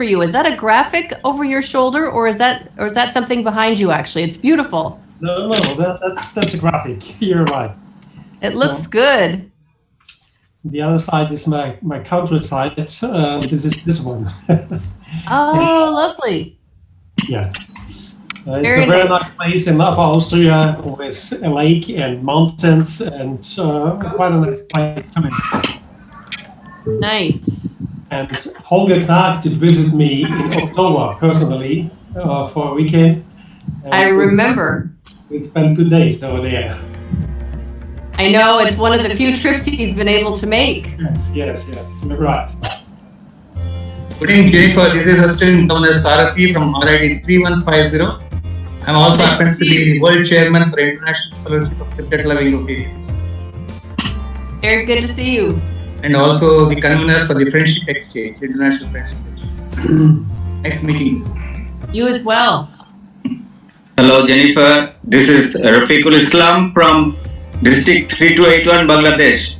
for you. Is that a graphic over your shoulder, or is that something behind you? Actually, it's beautiful. No, that's a graphic. You're right. It looks good. The other side is my countryside. This is this one. Oh, lovely. Yeah. It's a very nice place in Upper Austria with a lake and mountains and quite a nice place to live. Nice. And Holger Clark did visit me in October personally for a weekend. I remember. We spent good days over there. I know, it's one of the few trips he's been able to make. Yes, you're right. Good evening, Jennifer. This is Assistant Governor Sarathi from RID 3150. I'm also happens to be the World Chairman for International Fellowship of Cricket-Loving Rotarians. Very good to see you. And also the convener for the Friendship Exchange, International Friendship Exchange. Next meeting. You as well. Hello, Jennifer. This is Rafiqul Islam from District 3281, Bangladesh.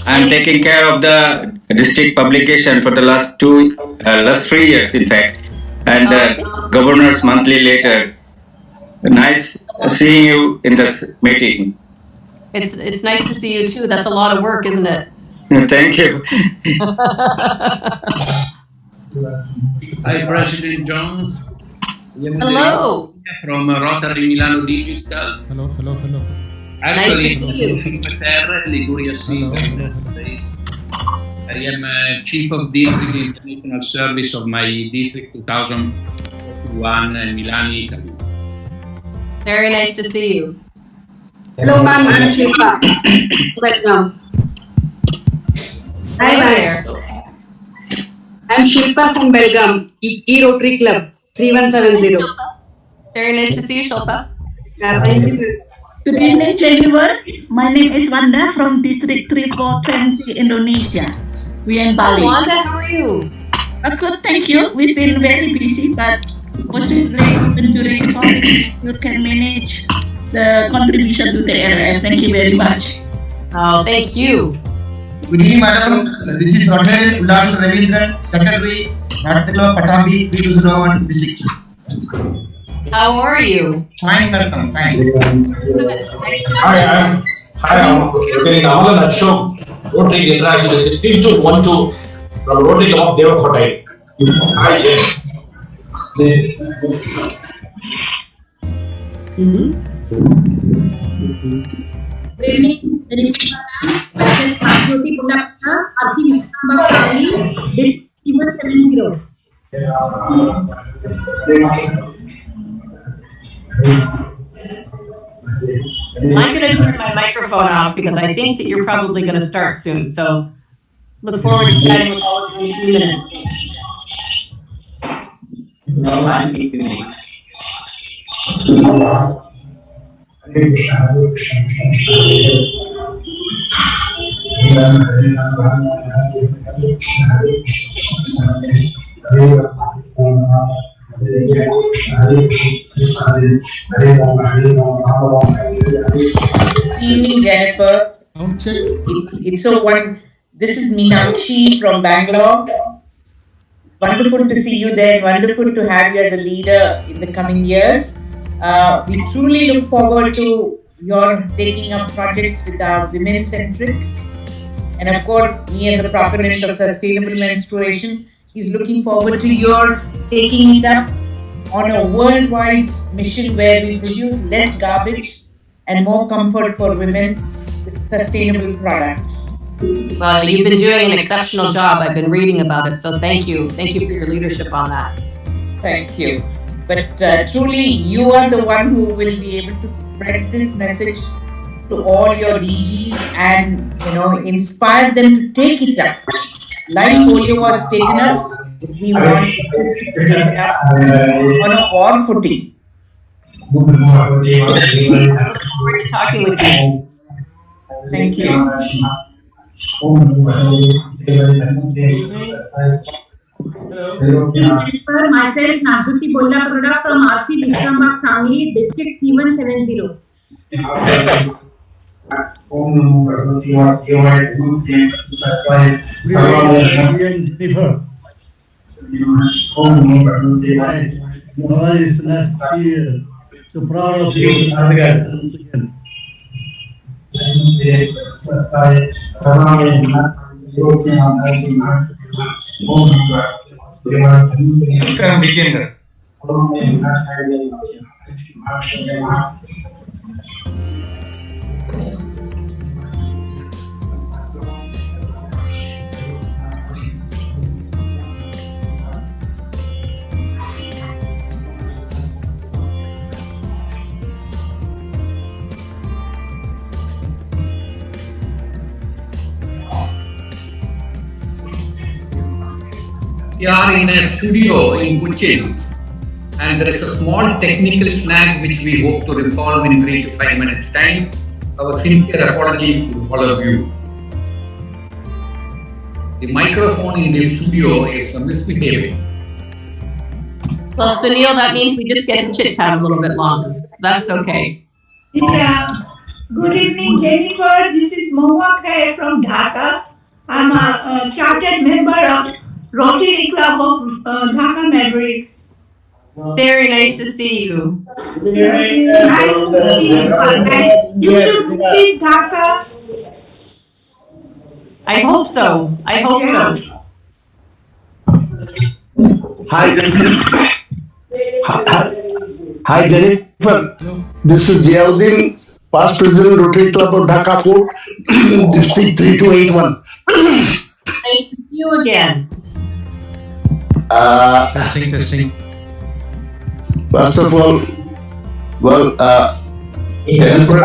I'm taking care of the district publication for the last 3 years, in fact, and Governor's Monthly Letter. Nice seeing you in this meeting. It's nice to see you too. That's a lot of work, isn't it? Thank you. Hi, President John. Hello. From Rotary Milano Digital. Hello. Nice to see you. Liguria City. I am Chief of District International Service of my District 2001 in Milan, Italy. Very nice to see you. Hello, ma'am. I'm Shilpa. Welcome. Hi, ma'am. I'm Shilpa from Belgaum, E-Rotary Club, 3170. Very nice to see you, Shilpa. Thank you. Good evening, Jennifer. My name is Wanda from District 3420, Indonesia. We are in Bali. Wanda, how are you? Good, thank you. We've been very busy, but fortunately, even during COVID, we still can manage the contribution to the RF. Thank you very much. Oh, thank you. Good evening, madam. This is Rotary Ullas Ravindran, Secretary, Rotary Club Patambi, 3201 District. How are you? Fine, madam. Fine. Good. Hi, I'm Rotary Amalan Ashok, Rotary International District 3212 from Rotary Club of Devakotai. Hi, Jen. Good evening, myself Saraswati Pundapna, Arthi Vishrambha Swami, District 3170. I'm going to turn my microphone off because I think that you're probably going to start soon. So look forward to chatting with all of you in a few minutes. No, I'm keeping Evening, Jennifer. It's so one. This is Meenakshi from Bangalore. It's wonderful to see you there. Wonderful to have you as a leader in the coming years. We truly look forward to your taking up projects with our women-centric. And of course, me as a proponent of sustainable menstruation is looking forward to your taking it up on a worldwide mission where we produce less garbage and more comfort for women with sustainable products. Well, you've been doing an exceptional job. I've been reading about it. So thank you. Thank you for your leadership on that. Thank you. But truly, you are the one who will be able to spread this message to all your DGs and, inspire them to take it up. Like polio was taken up, we want this to be taken up on a war footing. I look forward to talking with you. Thank you. Jennifer, myself Navjuti Bollaparoda from RC Vishrambha Swami, District 3170. It's nice to see you. So proud of you. Once again. Namaskaram, Vijayendra. We are in a studio in Cochin, and there is a small technical snag which we hope to resolve in 3 to 5 minutes time. Our sincere apologies to all of you. The microphone in the studio is misbehaving. Well, Sunil, that means we just get to chit chat a little bit longer. So that's okay. Yeah. Good evening, Jennifer. This is Mohak Khair from Dhaka. I'm a chartered member of Rotary Club of Dhaka Mavericks. Very nice to see you. Nice to see you. And you should visit Dhaka. I hope so. I hope so. Hi, Jennifer. Hi, Jennifer. This is Ziauddin, past president, Rotary Club of Dhaka Fort, District 3281. Nice to see you again. Testing. First of all, Jennifer,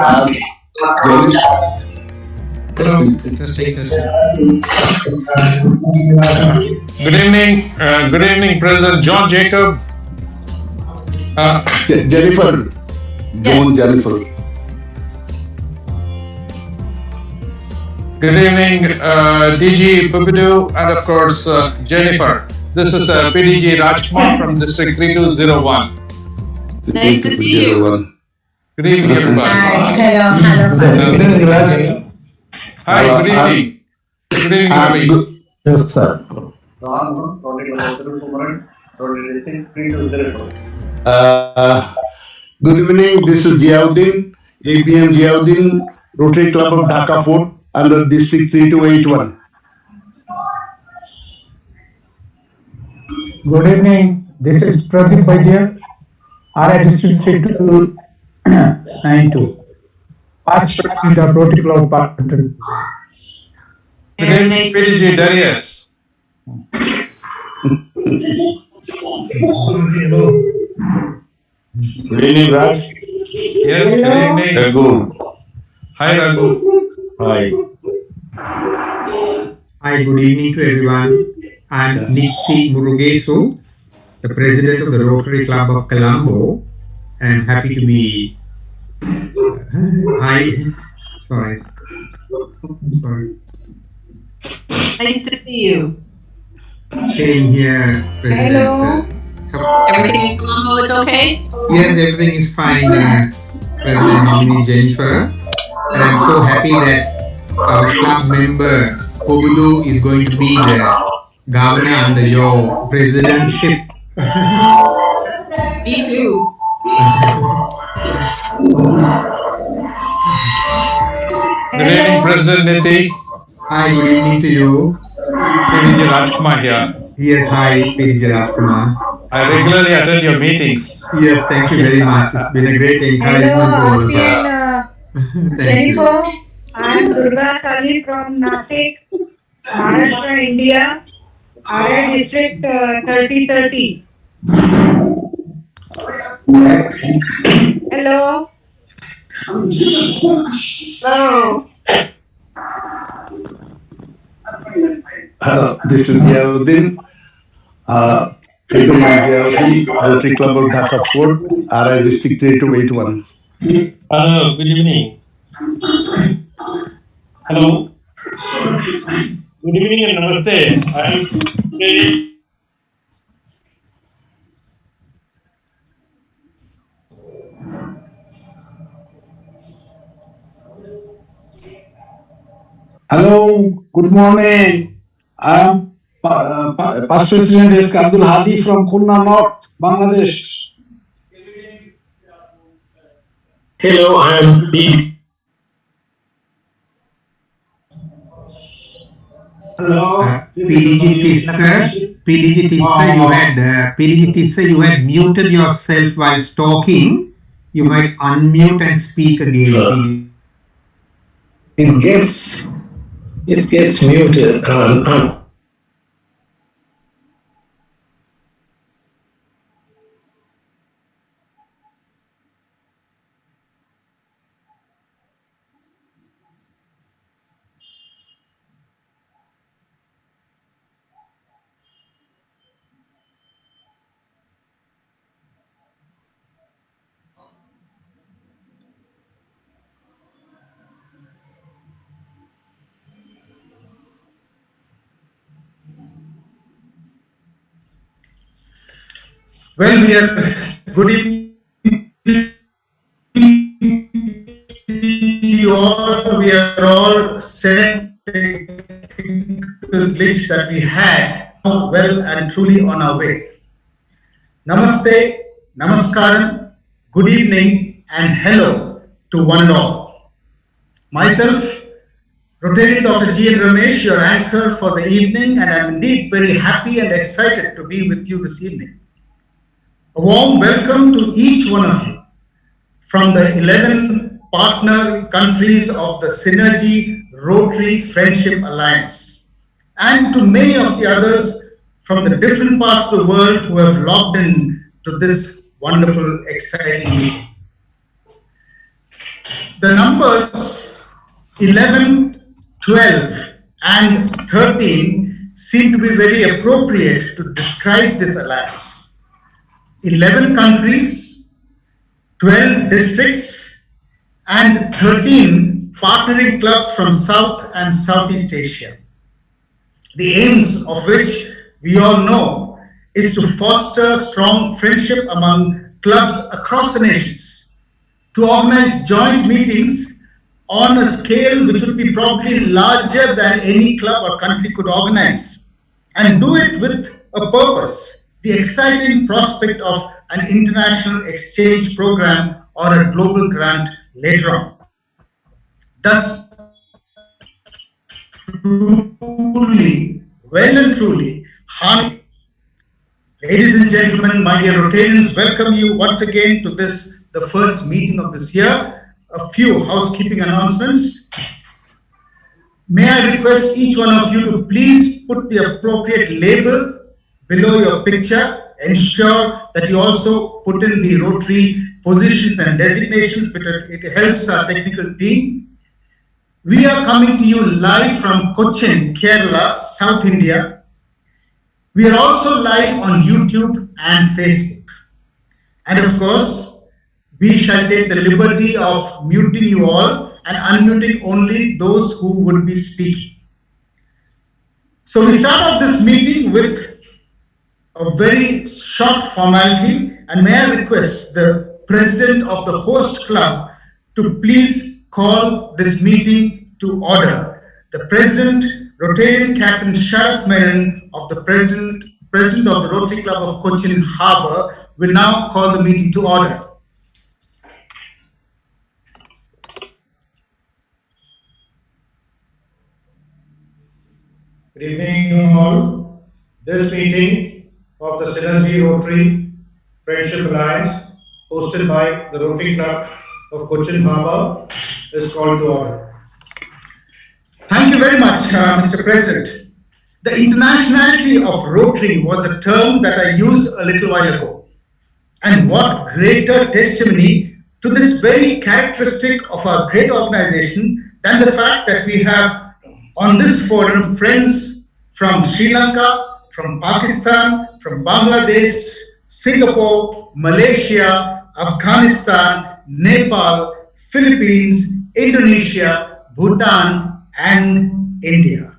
testing. Good evening, President John Jacob. Jennifer. Yes. Jennifer. Good evening, DG Pubidu, and of course, Jennifer. This is PDG Rajkumar from District 3201. Nice to see you. Good evening, everybody. Hello. Good evening, Raj. Hi, good evening. Good evening, Ravi. Yes, sir. Good evening. This is Ziauddin, APM Ziauddin, Rotary Club of Dhaka Fort, under District 3281. Good evening. This is Pradeep Vaidya, RI District 3292. Past president of Rotary Club Department. Good evening, PDG Darius. Good evening, Raj. Yes, good evening. Raghu. Hi, Raghu. Hi. Hi, good evening to everyone. I'm Nick P. Murugesu, the president of the Rotary Club of Colombo, and happy to be. Sorry. Nice to see you. Same here, President. Everything in Colombo is okay? Yes, everything is fine, President nominee Jennifer. And I'm so happy that our club member Pubudu is going to be the governor under your presidentship. Me too. Good evening, President Niti. Hi, good evening to you. PDG Rajkumar here. Yes, hi, PDG Rajkumar. I regularly attend your meetings. Yes, thank you very much. It's been a great encouragement to all of us. Thank you. Jennifer, I'm Durga Sali from Nasik, Maharashtra, India. RI District 3030. Hello. Hello, this is Ziauddin, Rotary Club of Dhaka Fort, RI District 3281. Hello, good evening. Hello. Good evening and namaste. I am today. Hello, good morning. I'm Past President S. Abdul Hadi from Khulna North, Bangladesh. Hello, I am P. Hello, PDG Tissa, you had muted yourself while talking. You might unmute and speak again. It gets muted. Well, we are good evening you all. We are all set glitch that we had well and truly on our way. Namaste, namaskaram, good evening, and hello to one and all. Myself, Rotarian Dr. G. N. Ramesh, your anchor for the evening, and I'm indeed very happy and excited to be with you this evening. A warm welcome to each one of you from the 11 partner countries of the Synergy Rotary Friendship Alliance, and to many of the others from the different parts of the world who have logged in to this wonderful, exciting meeting. The numbers 11, 12, and 13 seem to be very appropriate to describe this alliance. 11 countries, 12 districts, and 13 partnering clubs from South and Southeast Asia. The aims of which we all know is to foster strong friendship among clubs across the nations, to organize joint meetings on a scale which would be probably larger than any club or country could organize, and do it with a purpose, the exciting prospect of an international exchange program or a global grant later on. Thus, truly, well and truly, harmony. Ladies and gentlemen, my dear Rotarians, welcome you once again to this, the first meeting of this year. A few housekeeping announcements. May I request each one of you to please put the appropriate label below your picture. Ensure that you also put in the Rotary positions and designations, but it helps our technical team. We are coming to you live from Cochin, Kerala, South India. We are also live on YouTube and Facebook. And of course, we shall take the liberty of muting you all and unmuting only those who would be speaking. So we start off this meeting with a very short formality, and may I request the president of the host club to please call this meeting to order. The president, Rotarian Captain Sharath Menon of the president of the Rotary Club of Cochin Harbour will now call the meeting to order. Good evening all. This meeting of the Synergy Rotary Friendship Alliance, hosted by the Rotary Club of Cochin Harbour, is called to order. Thank you very much, Mr. President. The internationality of Rotary was a term that I used a little while ago. And what greater testimony to this very characteristic of our great organization than the fact that we have on this forum friends from Sri Lanka, from Pakistan, from Bangladesh, Singapore, Malaysia, Afghanistan, Nepal, Philippines, Indonesia, Bhutan, and India.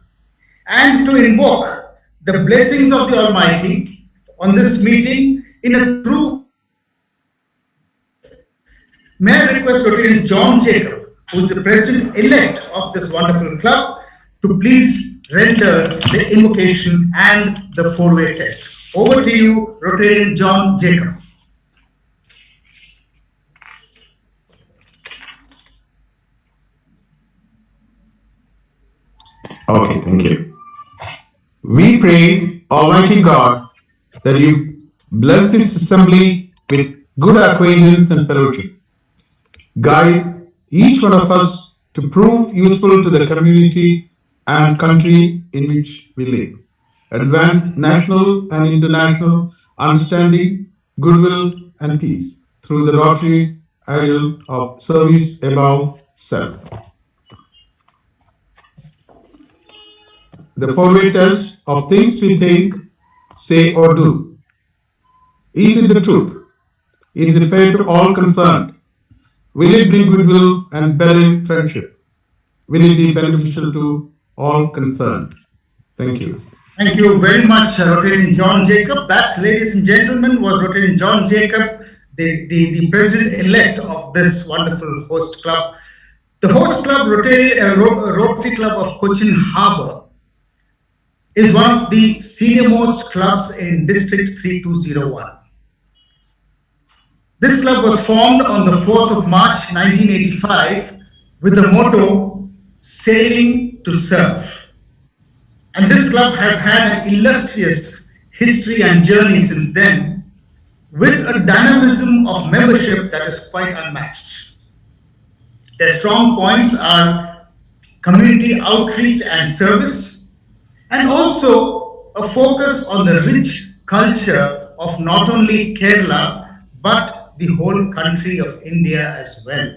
And to invoke the blessings of the Almighty on this meeting in a true. May I request Rotarian John Jacob, who is the president-elect of this wonderful club, to please render the invocation and the four-way test. Over to you, Rotarian John Jacob. Okay, thank you. We pray, Almighty God, that you bless this assembly with good acquaintance and fellowship. Guide each one of us to prove useful to the community and country in which we live. Advance national and international understanding, goodwill, and peace through the Rotary ideal of service above self. The four-way test of things we think, say, or do. Is it the truth? Is it fair to all concerned? Will it bring goodwill and better friendship? Will it be beneficial to all concerned? Thank you. Thank you very much, Rotarian John Jacob. That, ladies and gentlemen, was Rotarian John Jacob, the president-elect of this wonderful host club. The host club, Rotary Club of Cochin Harbour, is one of the senior-most clubs in District 3201. This club was formed on the 4th of March 1985 with the motto, Sailing to Serve. And this club has had an illustrious history and journey since then, with a dynamism of membership that is quite unmatched. Their strong points are community outreach and service, and also a focus on the rich culture of not only Kerala, but the whole country of India as well.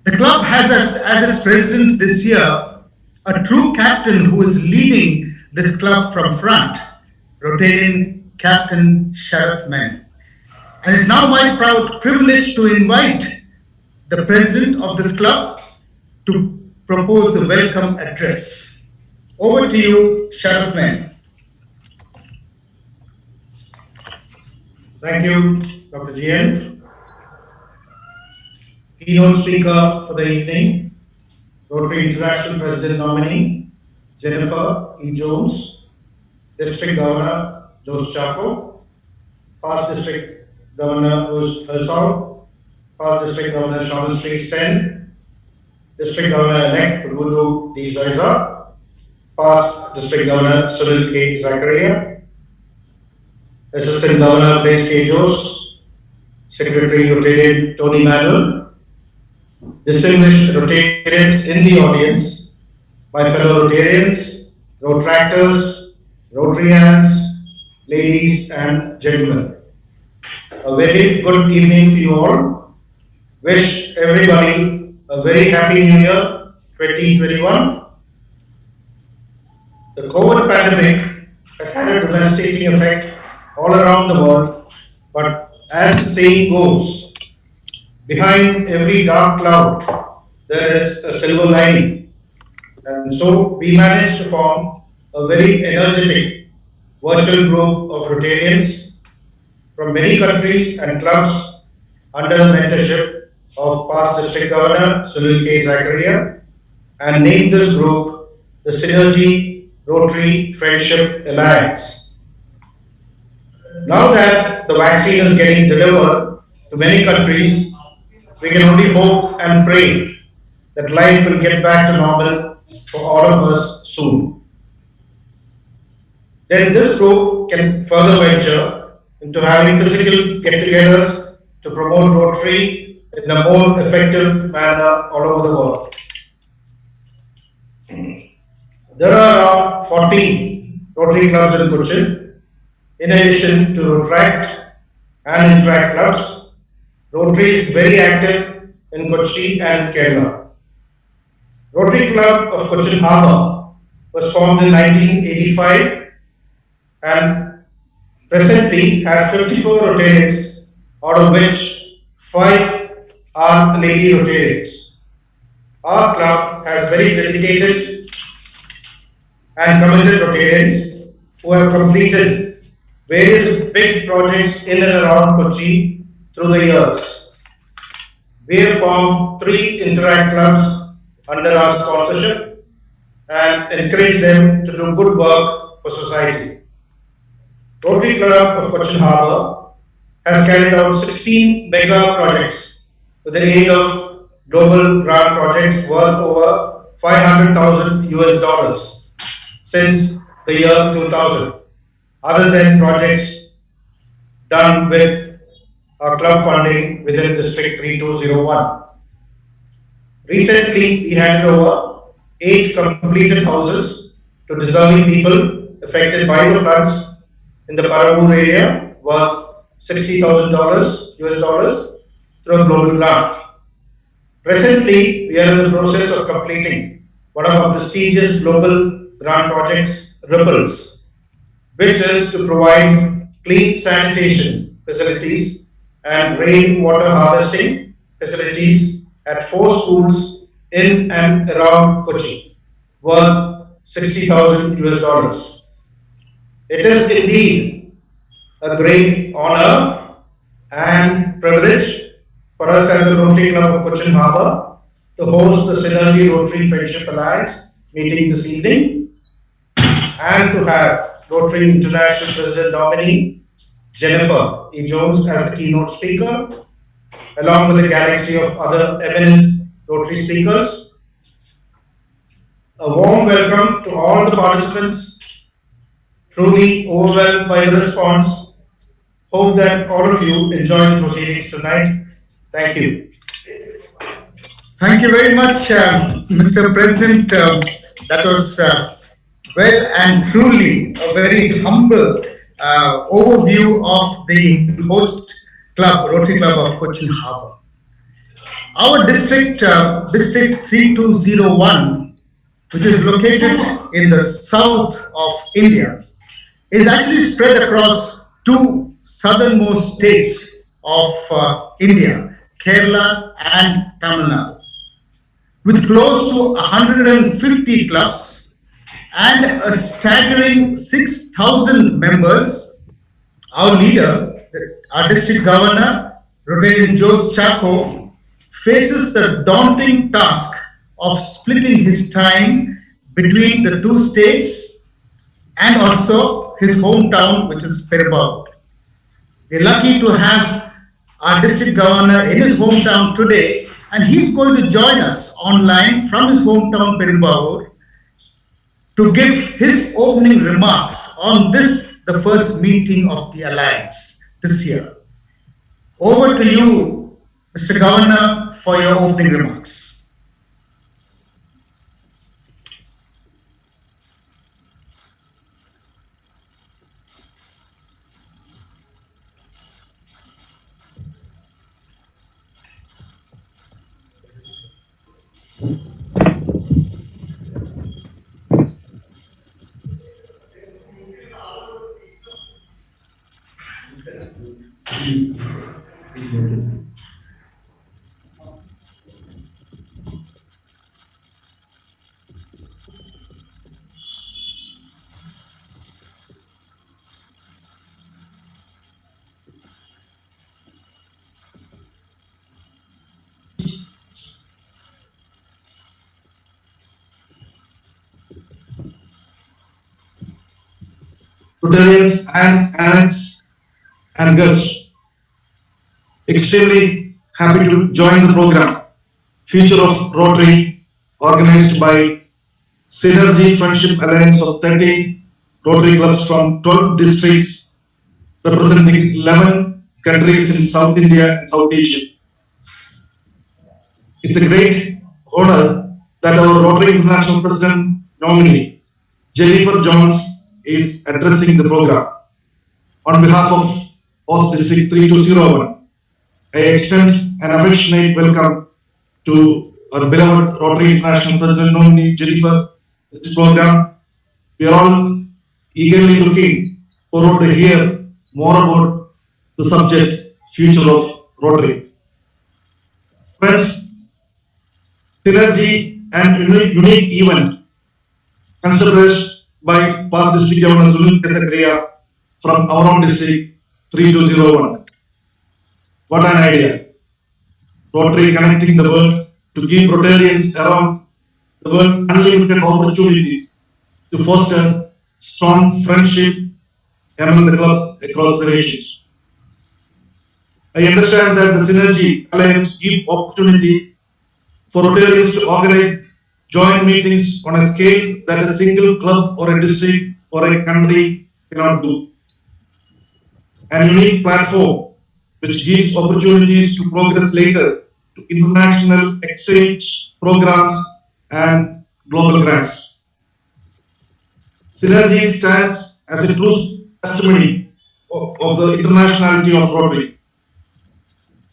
The club has as its president this year a true captain who is leading this club from front, Rotarian Captain Sharath Mani. And it's now my proud privilege to invite the president of this club to propose the welcome address. Over to you, Sharath Mani. Thank you, Dr. GN. Keynote speaker for the evening, Rotary International President nominee, Jennifer E. Jones, District Governor, Jose Chaco, past District Governor Herzog, past District Governor Shaman Sri Sen, District Governor-elect Pubudu D. Zoiza, past District Governor Sunil K. Zakaria, Assistant Governor Blaise K. Jose, Secretary Rotarian Tony Manuel, distinguished Rotarians in the audience, my fellow Rotarians, Rotractors, Rotarians, ladies and gentlemen. A very good evening to you all. Wish everybody a very happy New Year 2021. The COVID pandemic has had a devastating effect all around the world, but as the saying goes, behind every dark cloud, there is a silver lining. And so we managed to form a very energetic virtual group of Rotarians from many countries and clubs under the mentorship of past District Governor Sunil K. Zakaria, and named this group the Synergy Rotary Friendship Alliance. Now that the vaccine is getting delivered to many countries, we can only hope and pray that life will get back to normal for all of us soon. Then this group can further venture into having physical get-togethers to promote Rotary in a more effective manner all over the world. There are around 40 Rotary clubs in Cochin. In addition to Rotaract and Interact clubs, Rotary is very active in Kochi and Kerala. Rotary Club of Cochin Harbour was formed in 1985 and presently has 54 Rotarians, out of which 5 are lady Rotarians. Our club has very dedicated and committed Rotarians who have completed various big projects in and around Kochi through the years. We have formed 3 Interact clubs under our sponsorship, and encourage them to do good work for society. Rotary Club of Cochin Harbour has carried out 16 mega projects with the aid of global grant projects worth over $500,000 since the year 2000, other than projects done with our club funding within District 3201. Recently, we handed over 8 completed houses to deserving people affected by the floods in the Paravur area worth $60,000 through a global grant. Presently, we are in the process of completing one of our prestigious global grant projects, Ripples, which is to provide clean sanitation facilities and rainwater harvesting facilities at 4 schools in and around Kochi, worth $60,000. It is indeed a great honor and privilege for us as the Rotary Club of Cochin Harbour to host the Synergy Rotary Friendship Alliance meeting this evening, and to have Rotary International President nominee Jennifer E. Jones as the keynote speaker, along with a galaxy of other eminent Rotary speakers. A warm welcome to all the participants, truly overwhelmed by the response. Hope that all of you enjoy the proceedings tonight. Thank you. Thank you very much, Mr. President. That was well and truly a very humble overview of the host club, Rotary Club of Cochin Harbour. Our district, District 3201, which is located in the south of India, is actually spread across 2 southernmost states of India, Kerala and Tamil Nadu. With close to 150 clubs and a staggering 6,000 members, our leader, our district governor, Rotarian Jose Chaco, faces the daunting task of splitting his time between the 2 states and also his hometown, which is Perambur. We're lucky to have our district governor in his hometown today, and he's going to join us online from his hometown, Perambur, to give his opening remarks on this, the first meeting of the Alliance this year. Over to you, Mr. Governor, for your opening remarks. Rotarians, aunts, and guests. Extremely happy to join the program, Future of Rotary, organized by Synergy Friendship Alliance of 13 Rotary clubs from 12 districts, representing 11 countries in South India and South Asia. It's a great honor that our Rotary International President nominee, Jennifer Jones, is addressing the program. On behalf of OS District 3201, I extend an affectionate welcome to our beloved Rotary International President nominee Jennifer to this program. We are all eagerly looking forward to hear more about the subject, Future of Rotary. Friends, Synergy and unique event considered by past District Governor Sunil Kesakria from our own District 3201. What an idea! Rotary connecting the world to give Rotarians around the word unlimited opportunities to foster strong friendship among the club across the regions. I understand that the Synergy Alliance gives opportunity for Rotarians to organize joint meetings on a scale that a single club or a district or a country cannot do. An unique platform which gives opportunities to progress later to international exchange programs and global grants. Synergy stands as a true testimony of the internationality of Rotary.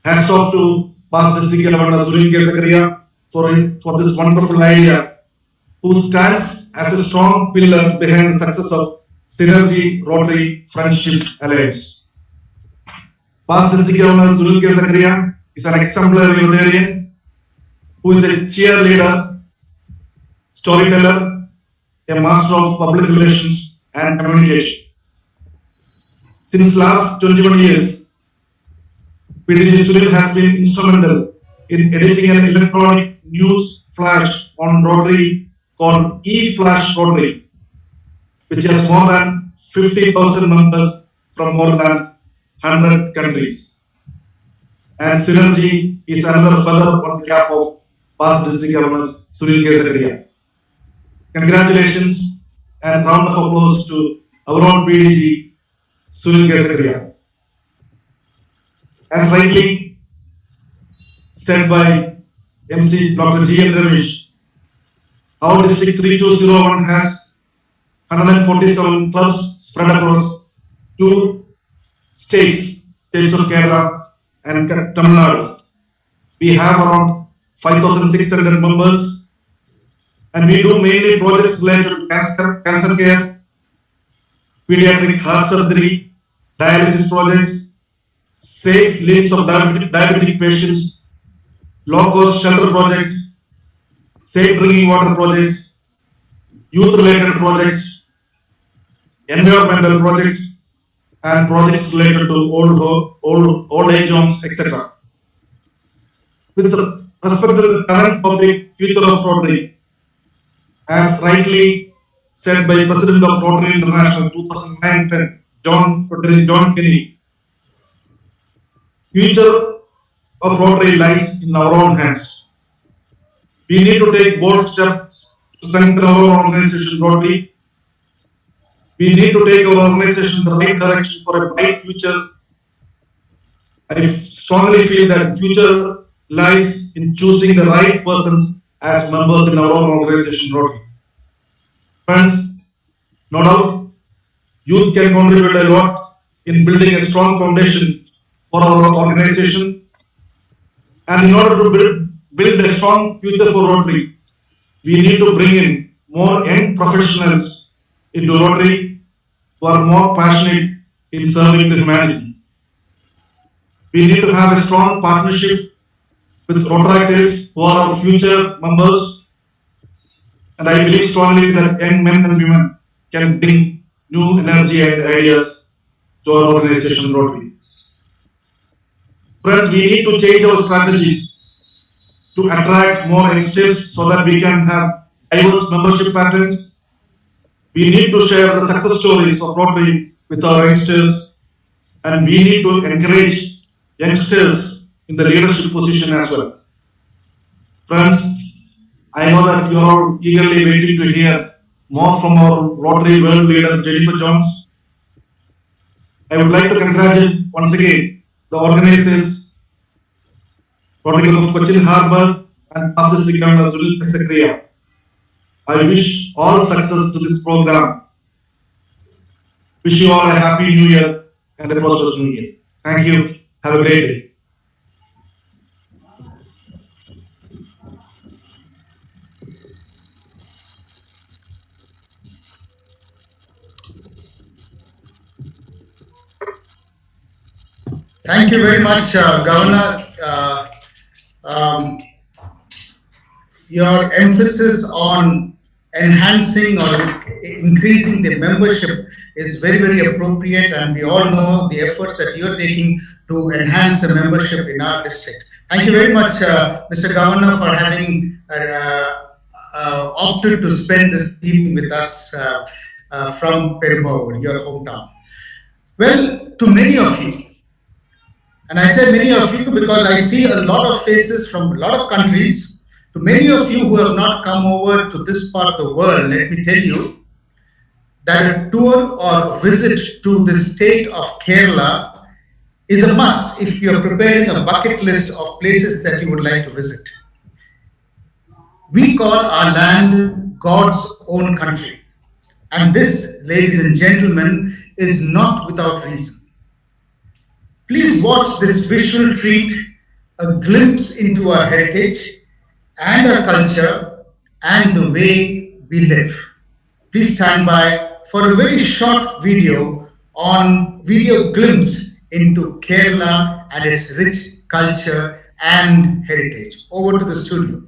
Hats off to past District Governor Sunil K. Zakaria for this wonderful idea, who stands as a strong pillar behind the success of Synergy Rotary Friendship Alliance. Past District Governor Sunil K. Zakaria is an exemplary Rotarian who is a cheerleader, storyteller, a master of public relations and communication. Since last 21 years, PDG Sunil has been instrumental in editing an electronic news flash on Rotary called eFlash Rotary, which has more than 50,000 members from more than 100 countries. And Synergy is another feather on the cap of past District Governor Sunil K. Zakaria. Congratulations and round of applause to our own PDG Sunil K. Zakaria. As rightly said by MC Dr. G. N. Ramesh, our District 3201 has 147 clubs spread across 2 states of Kerala and Tamil Nadu. We have around 5,600 members, and we do mainly projects related to cancer care, pediatric heart surgery, dialysis projects, safe lives of diabetic patients, low-cost shelter projects, safe drinking water projects, youth-related projects, environmental projects, and projects related to old age homes, etc. With respect to the current topic, future of Rotary, as rightly said by President of Rotary International 2009-10, John Kenny, future of Rotary lies in our own hands. We need to take bold steps to strengthen our organization, Rotary. We need to take our organization in the right direction for a bright future. I strongly feel that the future lies in choosing the right persons as members in our own organization, Rotary. Friends, no doubt, youth can contribute a lot in building a strong foundation for our organization. And in order to build a strong future for Rotary, we need to bring in more young professionals into Rotary who are more passionate in serving the humanity. We need to have a strong partnership with Rotaractors who are our future members, and I believe strongly that young men and women can bring new energy and ideas to our organization, Rotary. Friends, we need to change our strategies to attract more youngsters so that we can have diverse membership patterns. We need to share the success stories of Rotary with our youngsters, and we need to encourage youngsters in the leadership position as well. Friends, I know that you are all eagerly waiting to hear more from our Rotary world leader, Jennifer Jones. I would like to congratulate once again the organizers, Rotary Club of Cochin Harbour and past District Governor Sunil K. Zakaria. I wish all success to this program. Wish you all a happy new year and a prosperous new year. Thank you. Have a great day. Thank you very much, Governor. Your emphasis on enhancing or increasing the membership is very, very appropriate, and we all know the efforts that you're taking to enhance the membership in our district. Thank you very much, Mr. Governor, for having opted to spend this evening with us from Perumbavoor, your hometown. Well, to many of you, and I say many of you because I see a lot of faces from a lot of countries. To many of you who have not come over to this part of the world, let me tell you that a tour or a visit to the state of Kerala is a must if you are preparing a bucket list of places that you would like to visit. We call our land God's own country. And this, ladies and gentlemen, is not without reason. Please watch this visual treat, a glimpse into our heritage and our culture and the way we live. Please stand by for a very short video glimpse into Kerala and its rich culture and heritage. Over to the studio.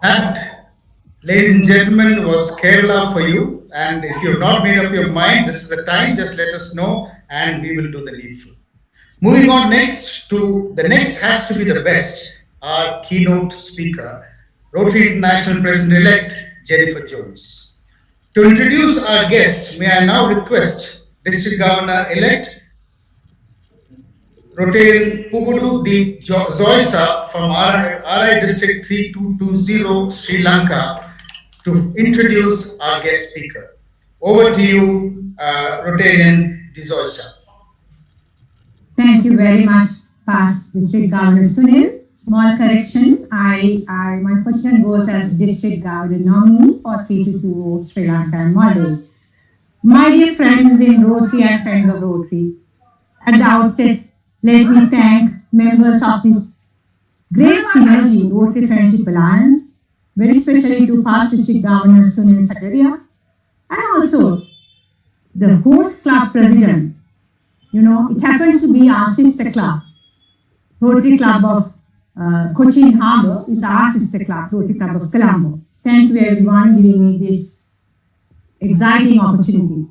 That, ladies and gentlemen, was Kerala for you. And if you have not made up your mind, this is the time, just let us know and we will do the needful. Moving on next the next has to be the best, our keynote speaker, Rotary International President-elect Jennifer Jones. To introduce our guest, may I now request District Governor-elect Rotarian Pubudu D. Zoysa from RI District 3220 Sri Lanka to introduce our guest speaker. Over to you, Rotarian D. Zoysa. Thank you very much, past District Governor Sunil. Small correction, my position goes as District Governor nominee for 3220 Sri Lanka and Maldives. My dear friends in Rotary and friends of Rotary, at the outset, let me thank members of this great synergy Rotary Friendship Alliance, very especially to past District Governor Sunil Sakaria, and also the host club president. You know, it happens to be our sister club, Rotary Club of Cochin Harbour is our sister club, Rotary Club of Colombo. Thank you everyone giving me this exciting opportunity.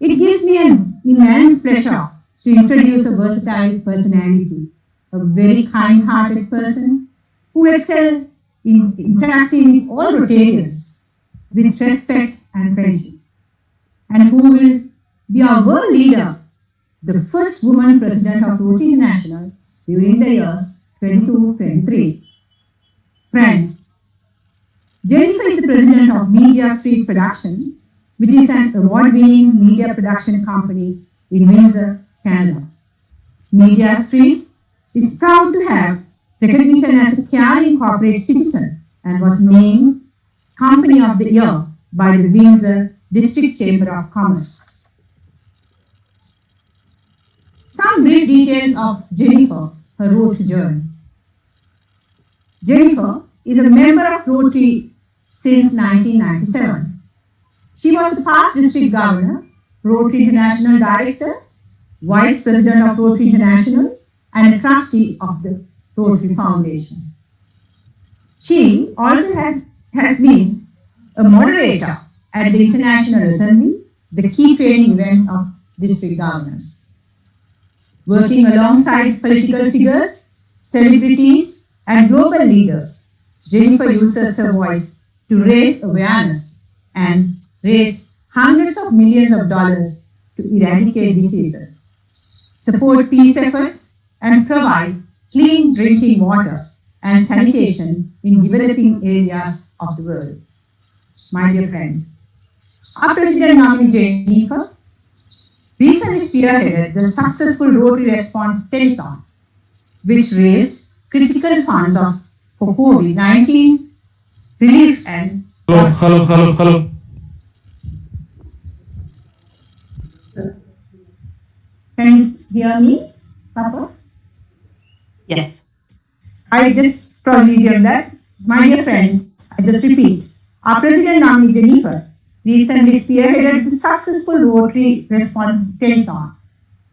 It gives me an immense pleasure to introduce a versatile personality, a very kind-hearted person who excels in interacting with all Rotarians with respect and friendship, and who will be our world leader, the first woman president of Rotary International during the years 22-23. Friends, Jennifer is the president of Media Street Production, which is an award-winning media production company in Windsor, Canada. Media Street is proud to have recognition as a caring corporate citizen and was named Company of the Year by the Windsor District Chamber of Commerce. Some brief details of Jennifer, her Rotary journey. Jennifer is a member of Rotary since 1997. She was the past district governor, Rotary International Director, Vice President of Rotary International, and a trustee of the Rotary Foundation. She also has been a moderator at the International Assembly, the key training event of district governors. Working alongside political figures, celebrities, and global leaders, Jennifer uses her voice to raise awareness and raise hundreds of millions of dollars to eradicate diseases, support peace efforts, and provide clean drinking water and sanitation in developing areas of the world. My dear friends, our President nominee Jennifer recently spearheaded the successful Rotary Response Telethon, which raised critical funds for COVID-19 relief and Hello. Can you hear me, Papa? Yes. I just proceed on that. My dear friends, I just repeat, our President nominee Jennifer recently spearheaded the successful Rotary Response Telethon,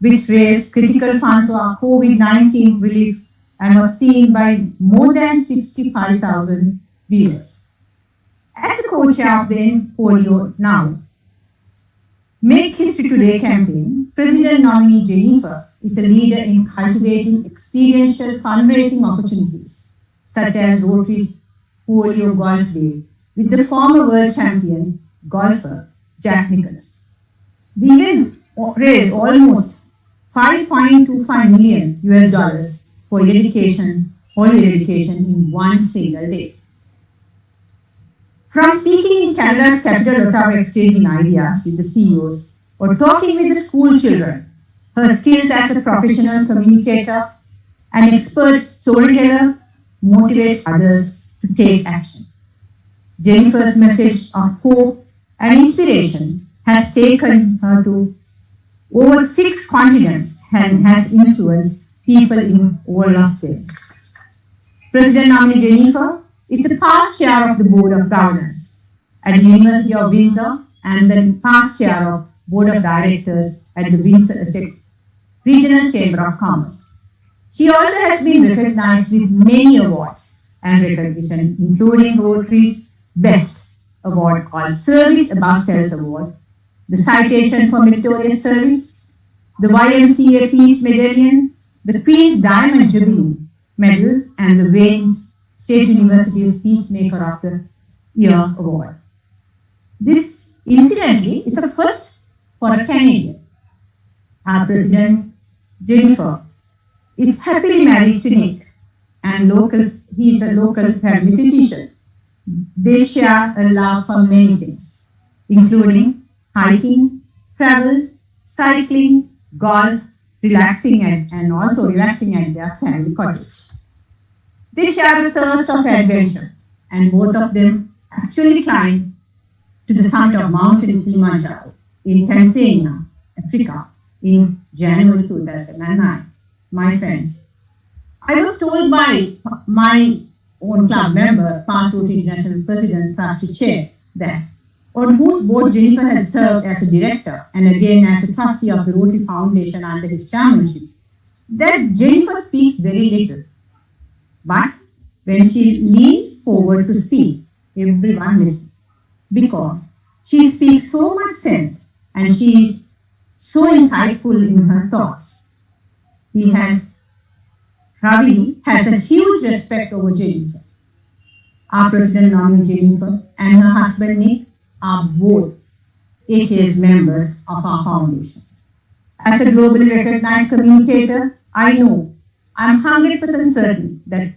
which raised critical funds for COVID-19 relief and was seen by more than 65,000 viewers. As the co-chair of the End Polio Now, Make History Today campaign, President nominee Jennifer is a leader in cultivating experiential fundraising opportunities, such as Rotary's Polio Golf Day with the former world champion golfer Jack Nicklaus. The event raised almost $5.25 million for polio eradication in one single day. From speaking in Canada's capital, Ottawa, exchanging ideas with the CEOs, or talking with the school children, her skills as a professional communicator and expert storyteller motivates others to take action. Jennifer's message of hope and inspiration has taken her to over 6 continents and has influenced people in all of them. President nominee Jennifer is the past chair of the Board of Governors at the University of Windsor and the past chair of Board of Directors at the Windsor Essex Regional Chamber of Commerce. She also has been recognized with many awards and recognition, including Rotary's Best Award called Service Above Sales Award, the Citation for Meritorious Service, the YMCA Peace Medallion, the Queen's Diamond Jubilee Medal, and the Wayne State University's Peacemaker of the Year Award. This, incidentally, is a first for a Canadian. Our President, Jennifer, is happily married to Nick, and he is a local family physician. They share a love for many things, including hiking, travel, cycling, golf, relaxing and also relaxing at their family cottage. They share a thirst of adventure, and both of them actually climbed to the summit of Mount Kilimanjaro in Tanzania, Africa, in January 2009. My friends, I was told by my own club member, past Rotary International President, Trustee Chair, that on whose board Jennifer had served as a director and again as a trustee of the Rotary Foundation under his chairmanship, that Jennifer speaks very little. But when she leans forward to speak, everyone listens, because she speaks so much sense and she is so insightful in her thoughts. Ravi has a huge respect over Jennifer. Our President nominee Jennifer and her husband Nick are both AKS members of our foundation. As a globally recognized communicator, I'm 100% certain that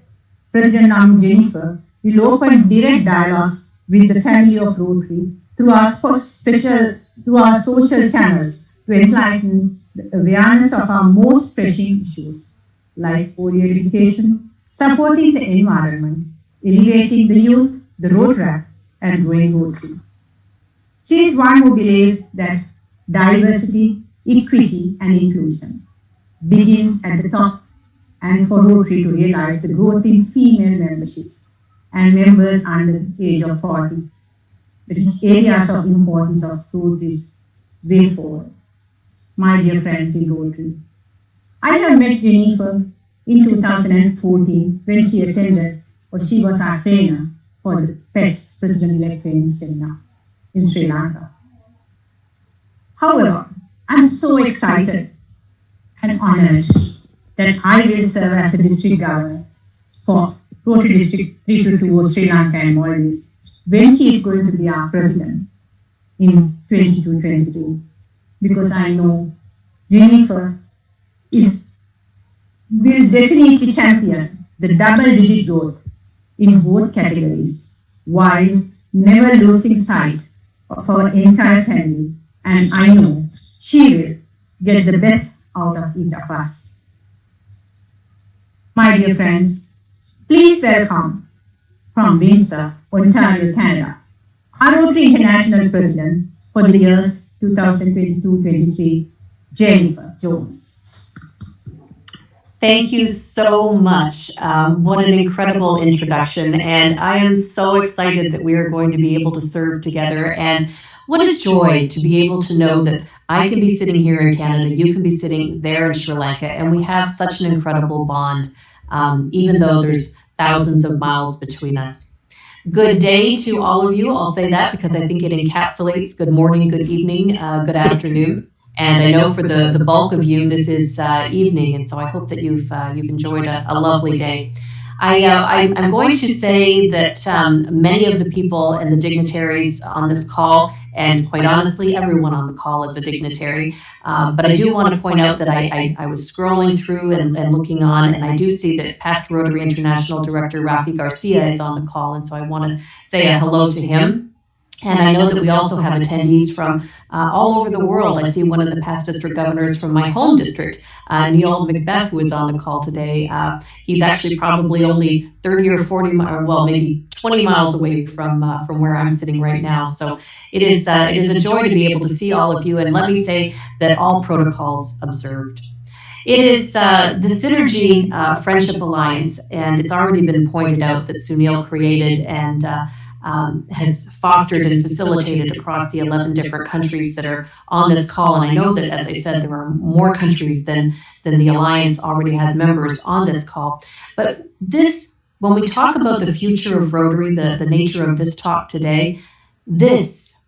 President nominee Jennifer will open direct dialogues with the family of Rotary through our social channels to enlighten the awareness of our most pressing issues like polio eradication, supporting the environment, elevating the youth, the road track, and growing Rotary. She is one who believes that diversity, equity, and inclusion begins at the top, and for Rotary to realize the growth in female membership and members under the age of 40, which is areas of importance of Rotary's way forward. My dear friends in Rotary, I have met Jennifer in 2014 when she attended, or she was our trainer for the PES, President-elect Training Seminar in Sri Lanka. However, I'm so excited and honored that I will serve as a district governor for Rotary District 322 Sri Lanka and Maldives when she is going to be our president in 22-23, because I know Jennifer will definitely champion the double-digit growth in both categories while never losing sight of our entire family, and I know she will get the best out of each of us. My dear friends, please welcome from Windsor, Ontario, Canada, our Rotary International President for the years 2022-23, Jennifer Jones. Thank you so much. What an incredible introduction. And I am so excited that we are going to be able to serve together. And what a joy to be able to know that I can be sitting here in Canada, you can be sitting there in Sri Lanka, and we have such an incredible bond, even though there's thousands of miles between us. Good day to all of you. I'll say that because I think it encapsulates good morning, good evening, good afternoon. And I know for the bulk of you, this is evening, and so I hope that you've enjoyed a lovely day. I'm going to say that many of the people and the dignitaries on this call, and quite honestly, everyone on the call is a dignitary, but I do want to point out that I was scrolling through and looking on, and I do see that past Rotary International Director Rafi Garcia is on the call, and so I want to say a hello to him. And I know that we also have attendees from all over the world. I see one of the past district governors from my home district, Neil Macbeth, who is on the call today. He's actually probably only 30 or 40, or well, maybe 20 miles away from where I'm sitting right now. So it is a joy to be able to see all of you. And let me say that all protocols observed. It is the Synergy Friendship Alliance, and it's already been pointed out that Sunil created and has fostered and facilitated across the 11 different countries that are on this call. And I know that, as I said, there are more countries than the Alliance already has members on this call. But this, when we talk about the future of Rotary, the nature of this talk today, this,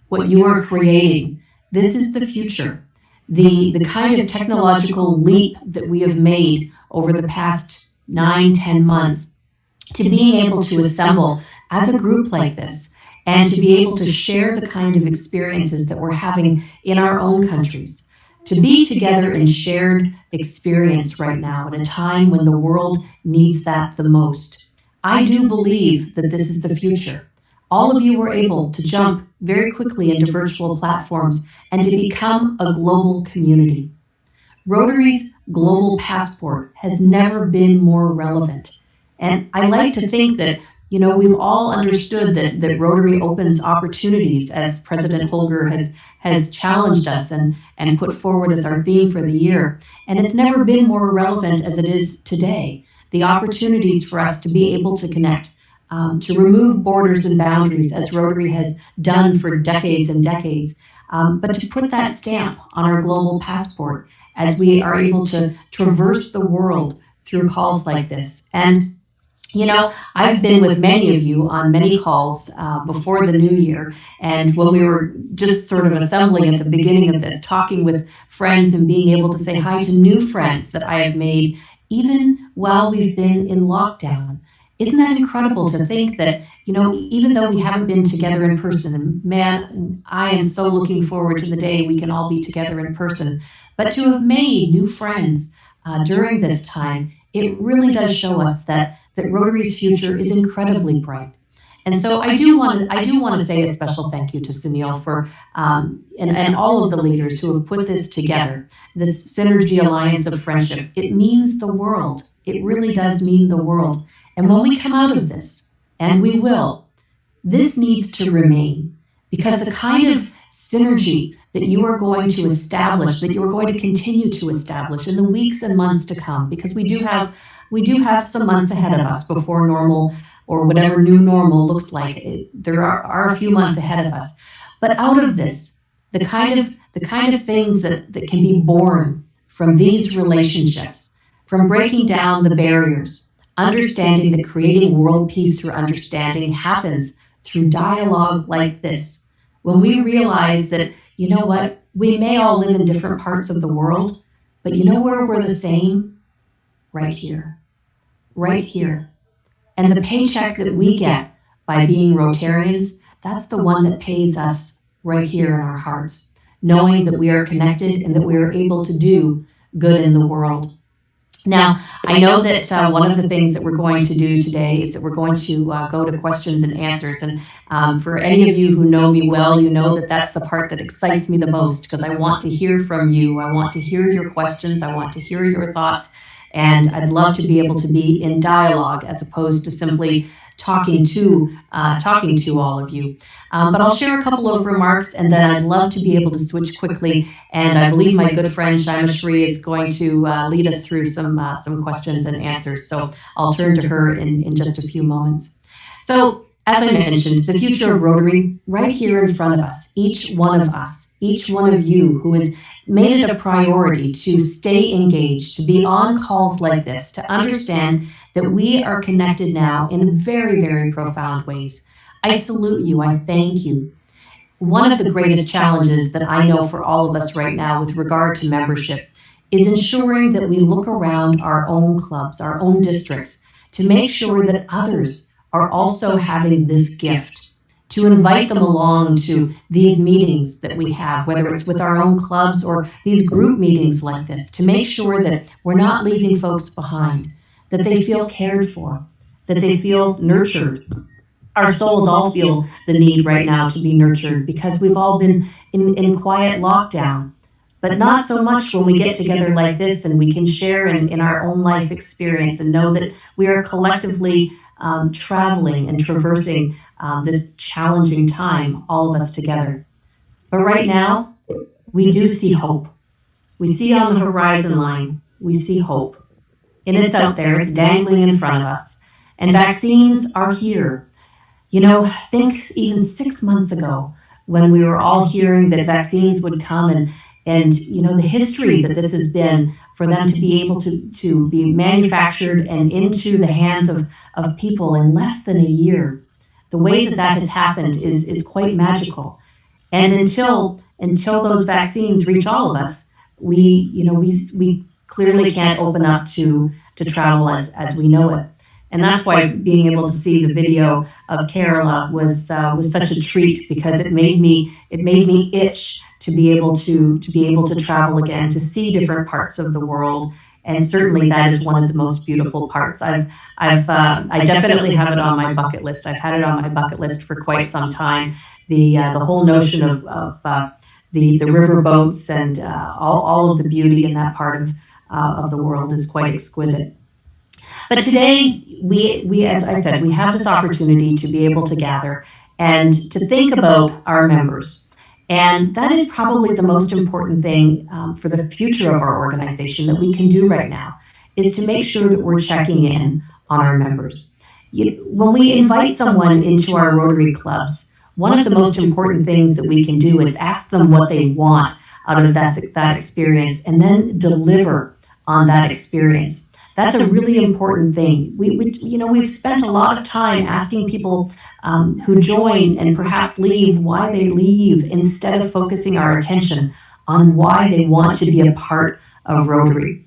what you are creating, this is the future. The kind of technological leap that we have made over the past 9-10 months to being able to assemble as a group like this, and to be able to share the kind of experiences that we're having in our own countries, to be together in shared experience right now at a time when the world needs that the most. I do believe that this is the future. All of you were able to jump very quickly into virtual platforms and to become a global community. Rotary's global passport has never been more relevant. And I like to think that, you know, we've all understood that Rotary opens opportunities, as President Holger has challenged us and put forward as our theme for the year. And it's never been more relevant as it is today. The opportunities for us to be able to connect, to remove borders and boundaries, as Rotary has done for decades and decades, but to put that stamp on our global passport as we are able to traverse the world through calls like this. And you know, I've been with many of you on many calls before the new year, and when we were just sort of assembling at the beginning of this, talking with friends and being able to say hi to new friends that I have made, even while we've been in lockdown. Isn't that incredible to think that, you know, even though we haven't been together in person, and man, I am so looking forward to the day we can all be together in person, but to have made new friends during this time, it really does show us that Rotary's future is incredibly bright. And so I do want to say a special thank you to Sunil for and all of the leaders who have put this together, this Synergy Alliance of Friendship. It means the world. It really does mean the world. And when we come out of this, and we will, this needs to remain, because the kind of synergy that you are going to establish, that you are going to continue to establish in the weeks and months to come, because we do have some months ahead of us before normal, or whatever new normal looks like. There are a few months ahead of us. But out of this, the kind of things that can be born from these relationships, from breaking down the barriers, understanding that creating world peace through understanding happens through dialogue like this. When we realize that, you know what, we may all live in different parts of the world, but you know where we're the same? Right here. Right here. And the paycheck that we get by being Rotarians, that's the one that pays us right here in our hearts, knowing that we are connected and that we are able to do good in the world. Now, I know that one of the things that we're going to do today is that we're going to go to questions and answers. And for any of you who know me well, you know that that's the part that excites me the most, because I want to hear from you. I want to hear your questions. I want to hear your thoughts. And I'd love to be able to be in dialogue as opposed to simply talking to all of you. But I'll share a couple of remarks, and then I'd love to be able to switch quickly. And I believe my good friend Shaima Shri is going to lead us through some questions and answers. So I'll turn to her in just a few moments. So, as I mentioned, the future of Rotary right here in front of us, each one of us, each one of you who has made it a priority to stay engaged, to be on calls like this, to understand that we are connected now in very, very profound ways. I salute you. I thank you. One of the greatest challenges that I know for all of us right now with regard to membership is ensuring that we look around our own clubs, our own districts, to make sure that others are also having this gift, to invite them along to these meetings that we have, whether it's with our own clubs or these group meetings like this, to make sure that we're not leaving folks behind, that they feel cared for, that they feel nurtured. Our souls all feel the need right now to be nurtured, because we've all been in quiet lockdown, but not so much when we get together like this and we can share in our own life experience and know that we are collectively traveling and traversing this challenging time, all of us together. But right now, we do see hope. We see on the horizon line, we see hope. And it's out there, it's dangling in front of us. And vaccines are here. You know, think even 6 months ago when we were all hearing that vaccines would come, and you know, the history that this has been for them to be able to be manufactured and into the hands of people in less than a year. The way that has happened is quite magical. And until those vaccines reach all of us, we clearly can't open up to travel as we know it. And that's why being able to see the video of Kerala was such a treat, because it made me itch to be able to travel again, to see different parts of the world. And certainly that is one of the most beautiful parts. I definitely have it on my bucket list. I've had it on my bucket list for quite some time. The whole notion of the river boats and all of the beauty in that part of the world is quite exquisite. But today, we, as I said, we have this opportunity to be able to gather and to think about our members. And that is probably the most important thing for the future of our organization that we can do right now, is to make sure that we're checking in on our members. When we invite someone into our Rotary clubs, one of the most important things that we can do is ask them what they want out of that experience, and then deliver on that experience. That's a really important thing. We've spent a lot of time asking people who join and perhaps leave why they leave, instead of focusing our attention on why they want to be a part of Rotary.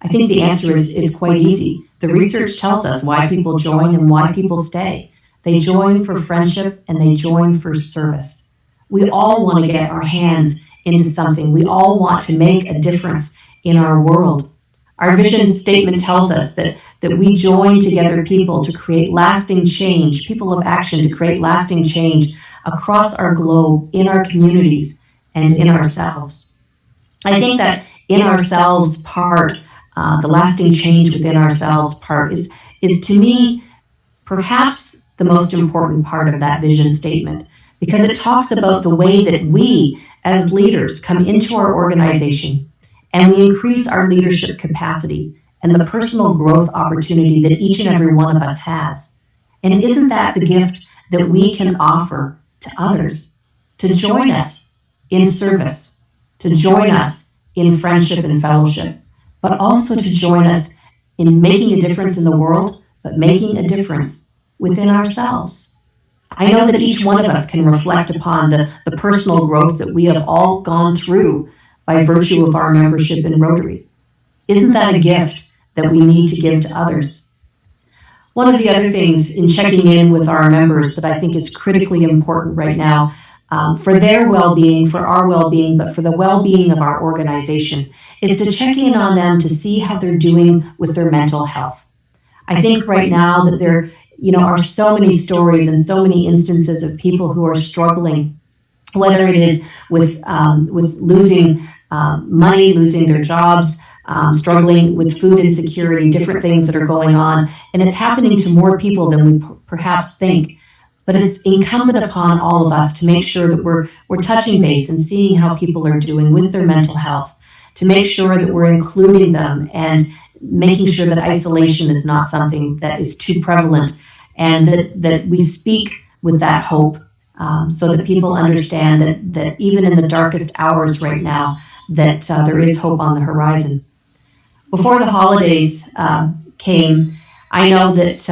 I think the answer is quite easy. The research tells us why people join and why people stay. They join for friendship and they join for service. We all want to get our hands into something. We all want to make a difference in our world. Our vision statement tells us that we join together people to create lasting change, people of action to create lasting change across our globe, in our communities, and in ourselves. I think that in ourselves part, the lasting change within ourselves part is to me perhaps the most important part of that vision statement, because it talks about the way that we as leaders come into our organization and we increase our leadership capacity and the personal growth opportunity that each and every one of us has. And isn't that the gift that we can offer to others, to join us in service, to join us in friendship and fellowship, but also to join us in making a difference in the world, but making a difference within ourselves. I know that each one of us can reflect upon the personal growth that we have all gone through by virtue of our membership in Rotary. Isn't that a gift that we need to give to others? One of the other things in checking in with our members that I think is critically important right now, for their well-being, for our well-being, but for the well-being of our organization, is to check in on them to see how they're doing with their mental health. I think right now that there are so many stories and so many instances of people who are struggling, whether it is with losing money, losing their jobs, struggling with food insecurity, different things that are going on. And it's happening to more people than we perhaps think. But it's incumbent upon all of us to make sure that we're touching base and seeing how people are doing with their mental health, to make sure that we're including them and making sure that isolation is not something that is too prevalent, and that we speak with that hope, so that people understand that even in the darkest hours right now, that there is hope on the horizon. Before the holidays came, I know that,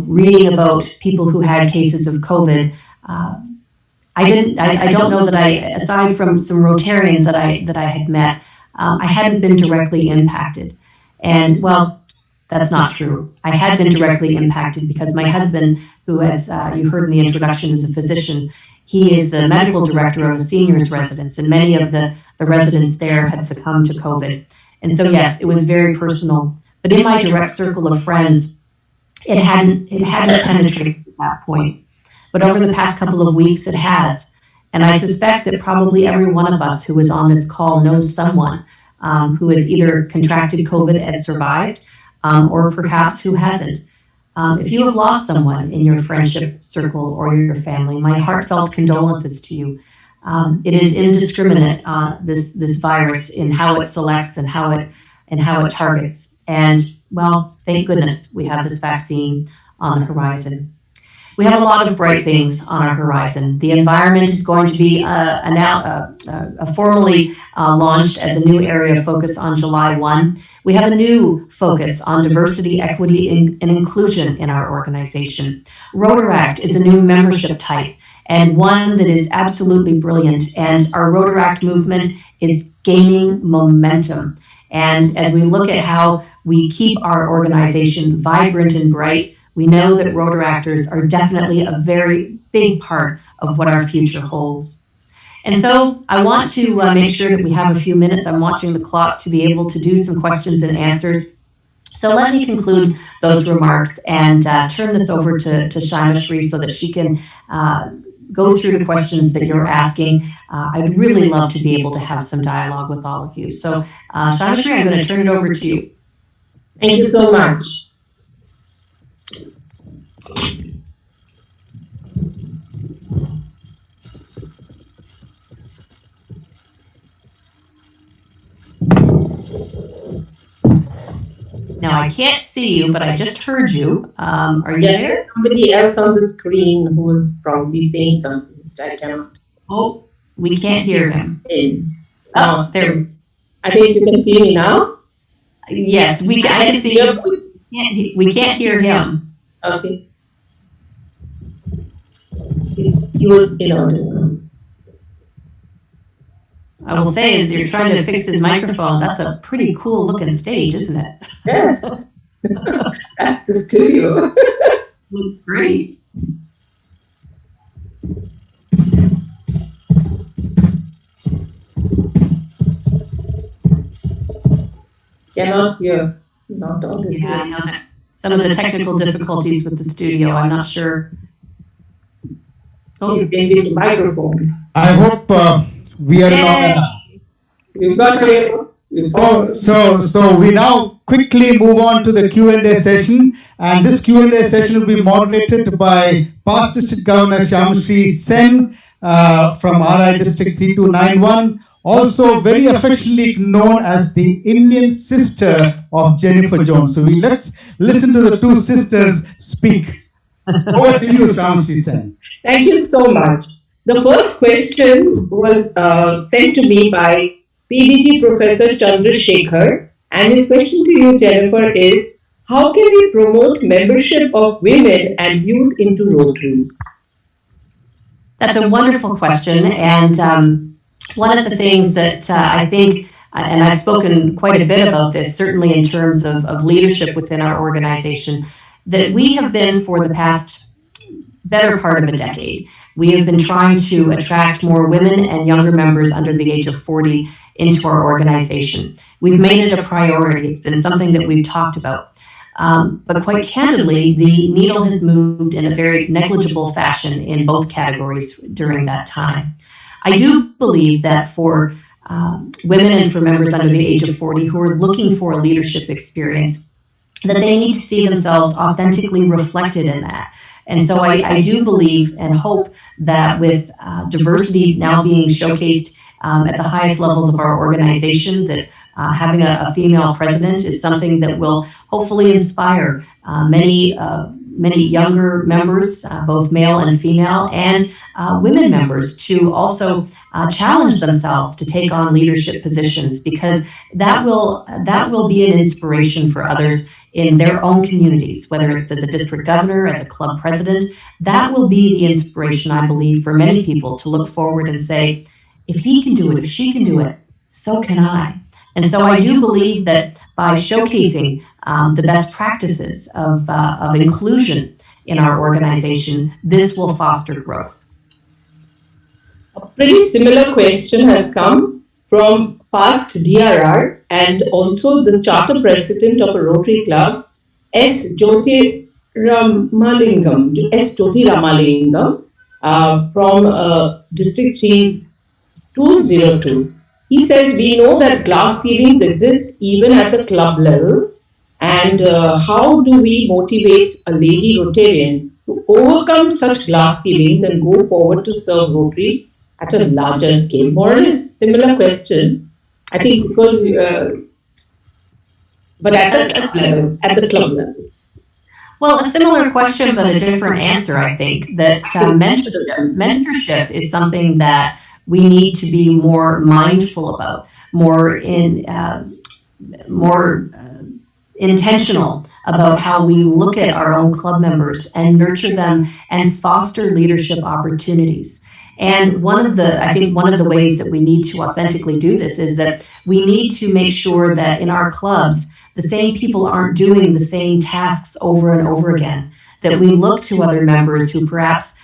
reading about people who had cases of COVID, I don't know that aside from some Rotarians that I had met, I hadn't been directly impacted. And well, that's not true. I had been directly impacted because my husband, who, as you heard in the introduction, is a physician, he is the medical director of a seniors residence, and many of the residents there had succumbed to COVID. And so, yes, it was very personal. But in my direct circle of friends, it hadn't penetrated at that point. But over the past couple of weeks, it has. And I suspect that probably every one of us who is on this call knows someone who has either contracted COVID and survived, or perhaps who hasn't. If you have lost someone in your friendship circle or your family, my heartfelt condolences to you. It is indiscriminate, this virus, in how it selects and how it targets. And well, thank goodness we have this vaccine on the horizon. We have a lot of bright things on our horizon. The environment is going to be formally launched as a new area of focus on July 1. We have a new focus on diversity, equity, and inclusion in our organization. Rotaract is a new membership type, and one that is absolutely brilliant. And our Rotaract movement is gaining momentum. And as we look at how we keep our organization vibrant and bright, we know that Rotaractors are definitely a very big part of what our future holds. And so I want to make sure that we have a few minutes. I'm watching the clock to be able to do some questions and answers. So let me conclude those remarks and turn this over to Shaimashri so that she can go through the questions that you're asking. I'd really love to be able to have some dialogue with all of you. So Shaimashri, I'm going to turn it over to you. Thank you so much. Now I can't see you, but I just heard you. Are you there? Somebody else on the screen who is probably saying something which I cannot. Oh, we can't hear him. Oh, there. I think you can see me now. Yes, I can see you. We can't hear him. Okay. He was inaudible. I will say, as you're trying to fix his microphone, that's a pretty cool looking stage, isn't it? Yes. That's the studio. Looks great. cannot hear. Not audible. Yeah, I know that some of the technical difficulties with the studio. I'm not sure. Please change it to microphone. I hope we are in order now. You got it. So we now quickly move on to the Q&A session, and this Q&A session will be moderated by past District Governor Shyamshree Sen from RI District 3291, also very affectionately known as the Indian sister of Jennifer Jones. So let's listen to the two sisters speak. Over to you, Shyamshree Sen. Thank you so much. The first question was sent to me by PDG Professor Chandrasekhar, and his question to you, Jennifer, is how can we promote membership of women and youth into Rotary? That's a wonderful question, and one of the things that I think, and I've spoken quite a bit about this, certainly in terms of leadership within our organization, that we have been for the past better part of a decade. We have been trying to attract more women and younger members under the age of 40 into our organization. We've made it a priority. It's been something that we've talked about. But quite candidly, the needle has moved in a very negligible fashion in both categories during that time. I do believe that for women and for members under the age of 40 who are looking for a leadership experience, that they need to see themselves authentically reflected in that. And so I do believe and hope that with diversity now being showcased at the highest levels of our organization, that having a female president is something that will hopefully inspire many younger members, both male and female, and women members to also challenge themselves to take on leadership positions, because that will be an inspiration for others in their own communities, whether it's as a district governor, as a club president. That will be the inspiration, I believe, for many people to look forward and say, if he can do it, if she can do it, so can I. And so I do believe that by showcasing the best practices of inclusion in our organization, this will foster growth. A pretty similar question has come from past DRR and also the charter president of a Rotary Club, S. Jyoti Ramalingam, from District 3202. He says, we know that glass ceilings exist even at the club level, and how do we motivate a lady Rotarian to overcome such glass ceilings and go forward to serve Rotary at a larger scale? More or less similar question, I think, because but at the club level. Well, a similar question, but a different answer, I think, that mentorship is something that we need to be more mindful about, more intentional about how we look at our own club members and nurture them and foster leadership opportunities. And one of the ways that we need to authentically do this is that we need to make sure that in our clubs, the same people aren't doing the same tasks over and over again, that we look to other members who perhaps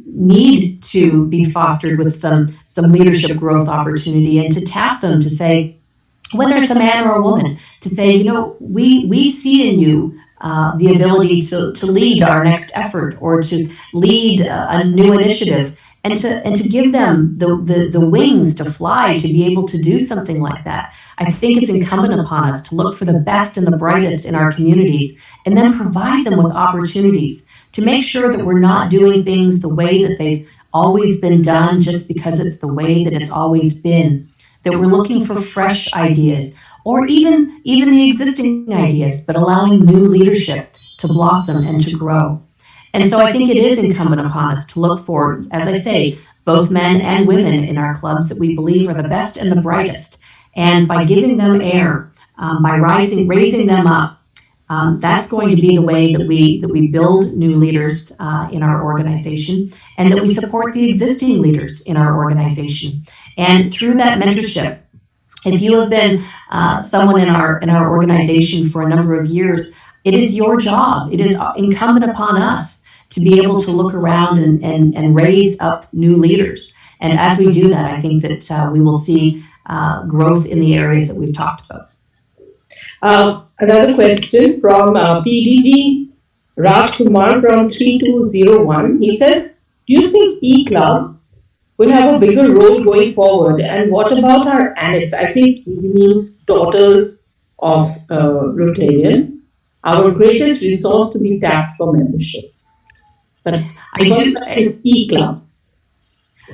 need to be fostered with some leadership growth opportunity, and to tap them to say, whether it's a man or a woman, to say, you know, we see in you the ability to lead our next effort or to lead a new initiative, and to give them the wings to fly to be able to do something like that. I think it's incumbent upon us to look for the best and the brightest in our communities and then provide them with opportunities to make sure that we're not doing things the way that they've always been done just because it's the way that it's always been, that we're looking for fresh ideas or even the existing ideas, but allowing new leadership to blossom and to grow. And so I think it is incumbent upon us to look for, as I say, both men and women in our clubs that we believe are the best and the brightest. And by giving them air, by raising them up, that's going to be the way that we build new leaders in our organization, and that we support the existing leaders in our organization. And through that mentorship, if you have been someone in our organization for a number of years, it is your job. It is incumbent upon us to be able to look around and raise up new leaders. And as we do that, I think that we will see growth in the areas that we've talked about. Another question from PDG Rajkumar from 3201. He says, do you think e-clubs will have a bigger role going forward? And what about our ANITs? I think he means daughters of Rotarians, our greatest resource to be tapped for membership. But I do is e-clubs.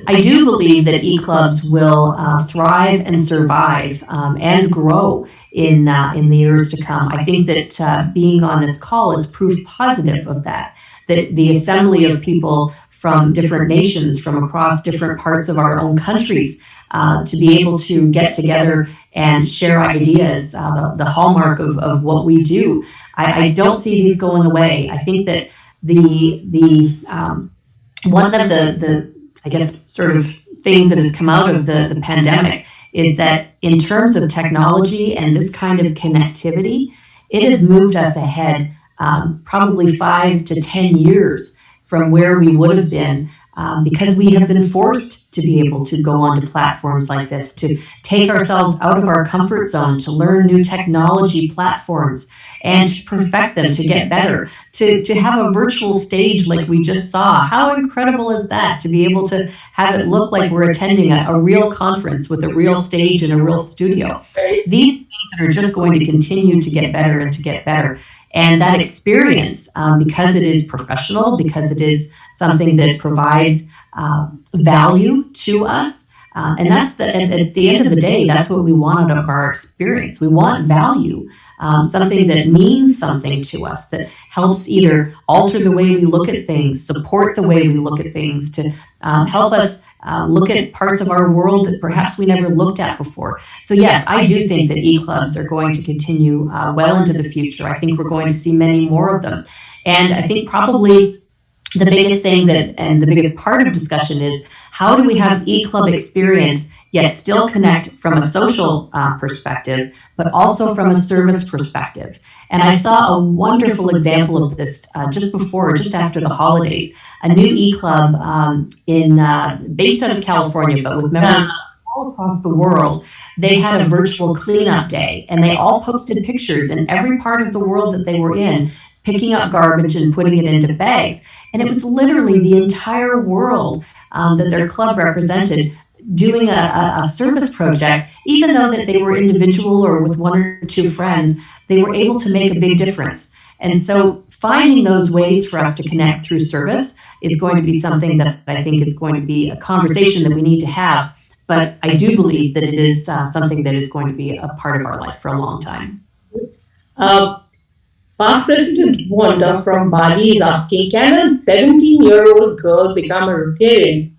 I do believe that e-clubs will thrive and survive and grow in the years to come. I think that being on this call is proof positive of that. That the assembly of people from different nations, from across different parts of our own countries, to be able to get together and share ideas, the hallmark of what we do. I don't see these going away. I think that one of the I guess sort of things that has come out of the pandemic is that in terms of technology and this kind of connectivity, it has moved us ahead probably 5 to 10 years from where we would have been because we have been forced to be able to go onto platforms like this, to take ourselves out of our comfort zone, to learn new technology platforms and to perfect them, to get better, to have a virtual stage like we just saw. How incredible is that, to be able to have it look like we're attending a real conference with a real stage and a real studio. These things that are just going to continue to get better and to get better. And that experience, because it is professional, because it is something that provides value to us, and that's at the end of the day, that's what we want out of our experience. We want value, something that means something to us, that helps either alter the way we look at things, support the way we look at things, to help us look at parts of our world that perhaps we never looked at before. So yes, I do think that e-clubs are going to continue well into the future. I think we're going to see many more of them. And I think probably the biggest thing and the biggest part of discussion is, how do we have e-club experience yet still connect from a social perspective, but also from a service perspective? And I saw a wonderful example of this just after the holidays. A new e-club based out of California, but with members all across the world. They had a virtual cleanup day, and they all posted pictures in every part of the world that they were in, picking up garbage and putting it into bags. And it was literally the entire world that their club represented doing a service project. Even though that they were individual or with one or two friends, they were able to make a big difference. And so finding those ways for us to connect through service is going to be something that I think is going to be a conversation that we need to have. But I do believe that it is something that is going to be a part of our life for a long time. Past President Wanda from Bali is asking, can a 17-year-old girl become a Rotarian?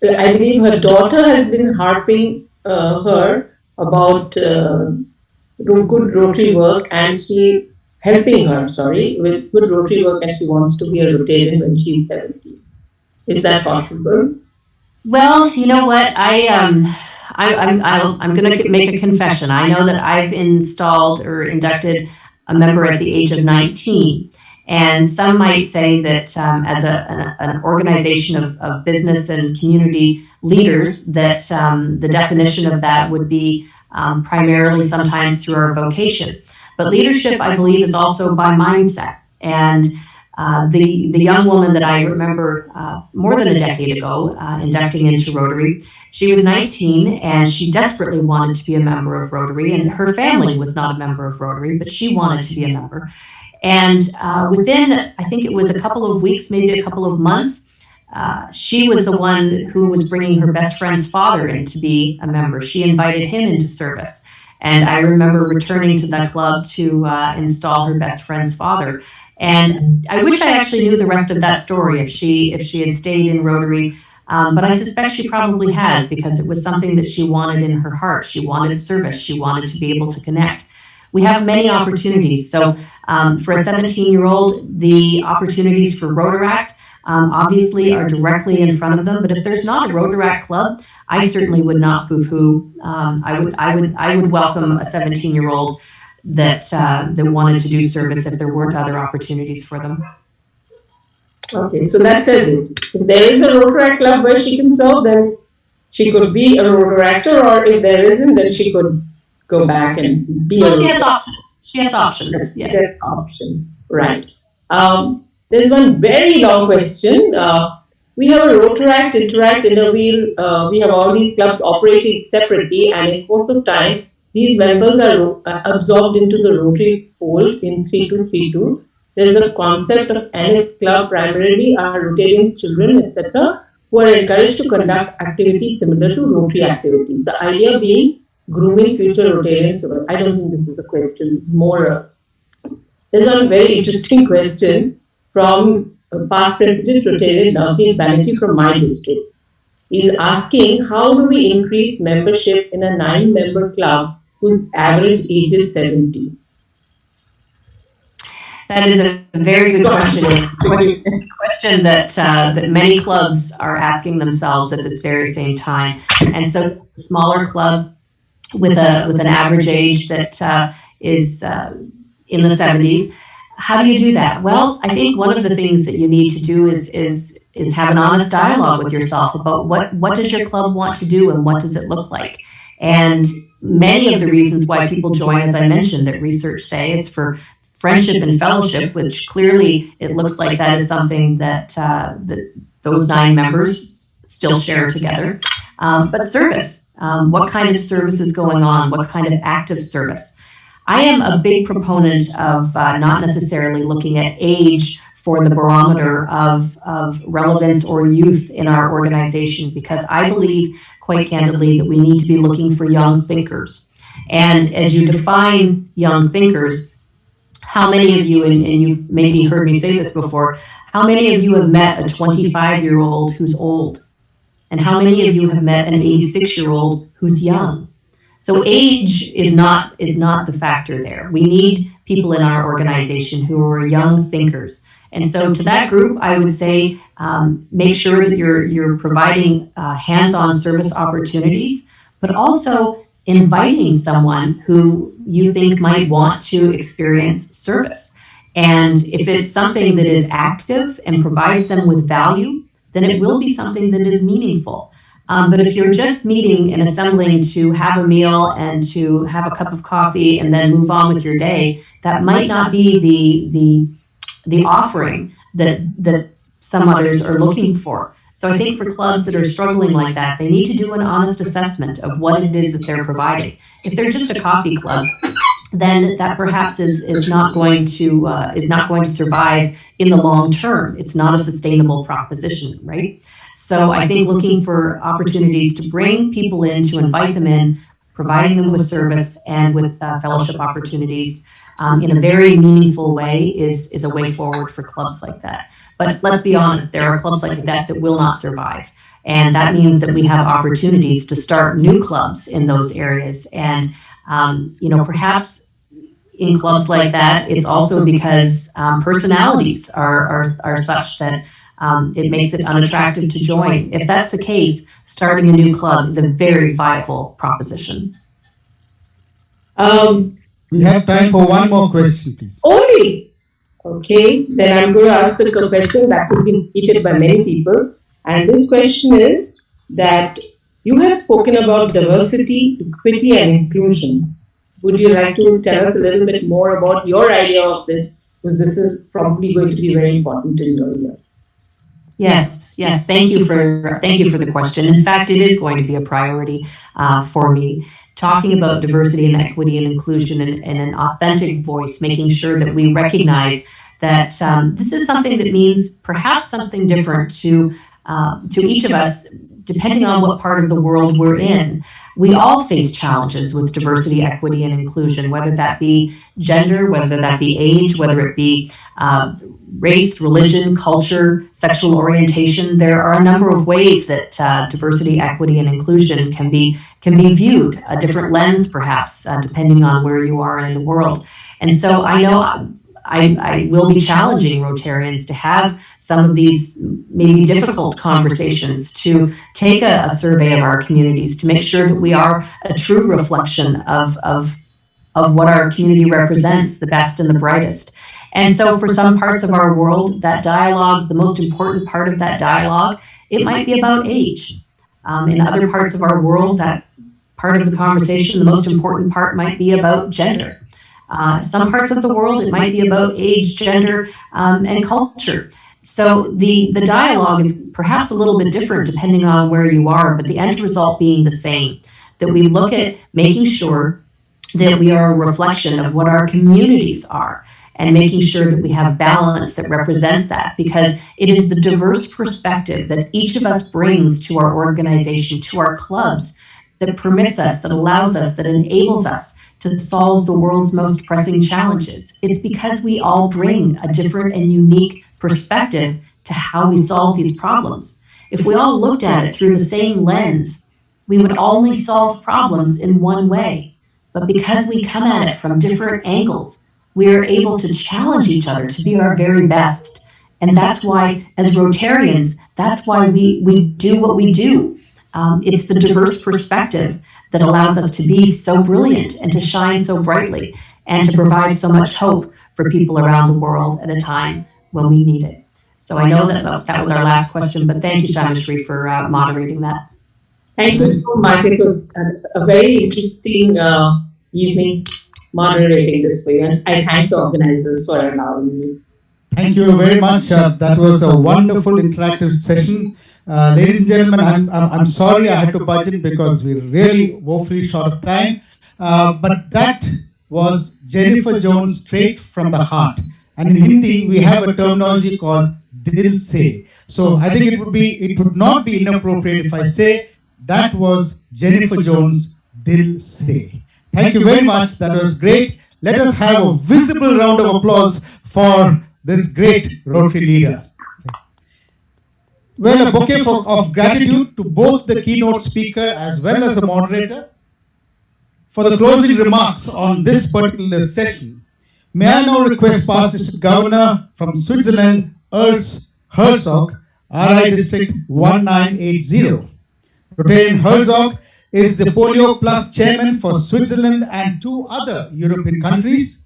I believe her daughter has been harping her about good Rotary work, and she helping her, with good Rotary work, and she wants to be a Rotarian when she's 17. Is that possible? Well, you know what? I'm going to make a confession. I know that I've installed or inducted a member at the age of 19. And some might say that as an organization of business and community leaders, that the definition of that would be primarily sometimes through our vocation. But leadership, I believe, is also by mindset. And the young woman that I remember more than a decade ago inducting into Rotary, she was 19 and she desperately wanted to be a member of Rotary, and her family was not a member of Rotary, but she wanted to be a member. And within, I think it was a couple of weeks, maybe a couple of months, she was the one who was bringing her best friend's father in to be a member. She invited him into service. And I remember returning to that club to install her best friend's father. And I wish I actually knew the rest of that story if she had stayed in Rotary. But I suspect she probably has, because it was something that she wanted in her heart. She wanted service. She wanted to be able to connect. We have many opportunities. So for a 17-year-old, the opportunities for Rotaract obviously are directly in front of them. But if there's not a Rotaract club, I certainly would not poo-poo. I would welcome a 17-year-old that wanted to do service if there weren't other opportunities for them. Okay, so that says it. If there is a Rotaract club where she can serve, then she could be a Rotaractor, or if there isn't, then she could go back and be Well, she has options. She has options. Yes. There's option. Right. There's one very long question. We have a Rotaract, Interact, Inner Wheel. We have all these clubs operating separately, and in course of time, these members are absorbed into the Rotary fold in 3232. There's a concept of Annex Club, primarily are Rotarians, children, etc., who are encouraged to conduct activities similar to Rotary activities. The idea being grooming future Rotarians. I don't think this is a question. It's more. There's one very interesting question from past President Rotarian Navneet Banerjee from my district. He's asking, how do we increase membership in a 9-member club whose average age is 70? That is a very good question. A question that that many clubs are asking themselves at this very same time. And so, a smaller club with an average age that is in the 70s. How do you do that? Well, I think one of the things that you need to do is have an honest dialogue with yourself about what does your club want to do and what does it look like. And many of the reasons why people join, as I mentioned, that research say is for friendship and fellowship, which clearly it looks like that is something that that those 9 members still share together. But service, what kind of service is going on? What kind of active service? I am a big proponent of not necessarily looking at age for the barometer of relevance or youth in our organization, because I believe quite candidly that we need to be looking for young thinkers. And as you define young thinkers, how many of you, and you maybe heard me say this before, how many of you have met a 25-year-old who's old? And how many of you have met an 86-year-old who's young? So age is not the factor there. We need people in our organization who are young thinkers. And so to that group, I would say make sure that you're providing hands-on service opportunities, but also inviting someone who you think might want to experience service. And if it's something that is active and provides them with value, then it will be something that is meaningful. But if you're just meeting and assembling to have a meal and to have a cup of coffee and then move on with your day, that might not be the offering that some others are looking for. So I think for clubs that are struggling like that, they need to do an honest assessment of what it is that they're providing. If they're just a coffee club, then that perhaps is not going to survive in the long term. It's not a sustainable proposition, right? So I think looking for opportunities to bring people in, to invite them in, providing them with service and with fellowship opportunities in a very meaningful way is a way forward for clubs like that. But let's be honest, there are clubs like that that will not survive. And that means that we have opportunities to start new clubs in those areas. And, perhaps in clubs like that, it's also because personalities are such that it makes it unattractive to join. If that's the case, starting a new club is a very viable proposition. We have time for one more question, please. Only? Okay, then I'm going to ask the question that has been repeated by many people. And this question is that you have spoken about diversity, equity, and inclusion. Would you like to tell us a little bit more about your idea of this? Because this is probably going to be very important in your year. Yes. Thank you for the question. In fact, it is going to be a priority for me. Talking about diversity and equity and inclusion in an authentic voice, making sure that we recognize that this is something that means perhaps something different to each of us, depending on what part of the world we're in. We all face challenges with diversity, equity, and inclusion, whether that be gender, whether that be age, whether it be race, religion, culture, sexual orientation. There are a number of ways that diversity, equity, and inclusion can be viewed, a different lens perhaps, depending on where you are in the world. And so I know I will be challenging Rotarians to have some of these maybe difficult conversations, to take a survey of our communities, to make sure that we are a true reflection of what our community represents, the best and the brightest. And so for some parts of our world, that dialogue, the most important part of that dialogue, it might be about age. In other parts of our world, that part of the conversation, the most important part might be about gender. Some parts of the world, it might be about age, gender, and culture. So the dialogue is perhaps a little bit different depending on where you are, but the end result being the same, that we look at making sure that we are a reflection of what our communities are and making sure that we have balance that represents that, because it is the diverse perspective that each of us brings to our organization, to our clubs, that permits us, that allows us, that enables us to solve the world's most pressing challenges. It's because we all bring a different and unique perspective to how we solve these problems. If we all looked at it through the same lens, we would only solve problems in one way. But because we come at it from different angles, we are able to challenge each other to be our very best. And that's why, as Rotarians, that's why we do what we do. It's the diverse perspective that allows us to be so brilliant and to shine so brightly and to provide so much hope for people around the world at a time when we need it. So I know that was our last question, but thank you, Shamishri, for moderating that. Thank you so much. It was a very interesting evening moderating this way, and I thank the organizers for allowing me. Thank you very much. That was a wonderful interactive session. Ladies and gentlemen, I'm sorry I had to budge because we're really woefully short of time. But that was Jennifer Jones straight from the heart. And in Hindi, we have a terminology called Dil Se. So I think it would not be inappropriate if I say that was Jennifer Jones Dil Se. Thank you very much. That was great. Let us have a visible round of applause for this great Rotary leader. Well, a bouquet of gratitude to both the keynote speaker as well as the moderator. For the closing remarks on this particular session, may I now request Past District Governor from Switzerland, Urs Herzog, RI District 1980. Rotarian Herzog is the Polio Plus Chairman for Switzerland and 2 other European countries.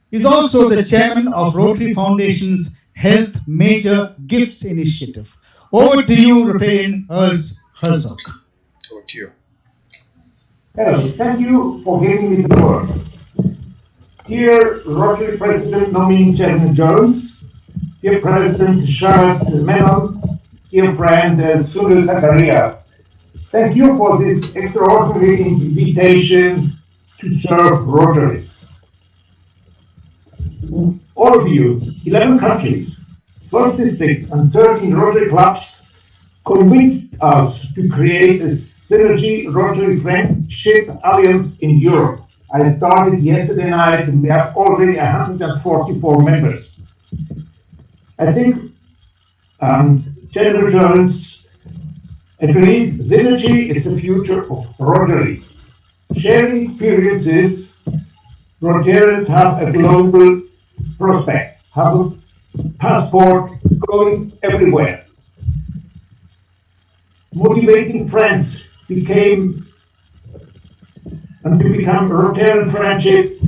He is also the Chairman of Rotary Foundation's Health Major Gifts Initiative. Over to you, Rotarian Urs Herzog. Over to you. Hello, thank you for giving me the word. Dear Rotary President nominee Jennifer Jones, dear President Charlotte Menon, dear friend Sunil Zakaria, thank you for this extraordinary invitation to serve Rotary. All of you, 11 countries, 12 districts and 13 Rotary clubs convinced us to create a Synergy Rotary Friendship Alliance in Europe. I started yesterday night and we have already 144 members. I think Jennifer Jones agreed Synergy is the future of Rotary. Sharing experiences, Rotarians have a global prospect, have a passport going everywhere. Motivating friends become Rotarian friendship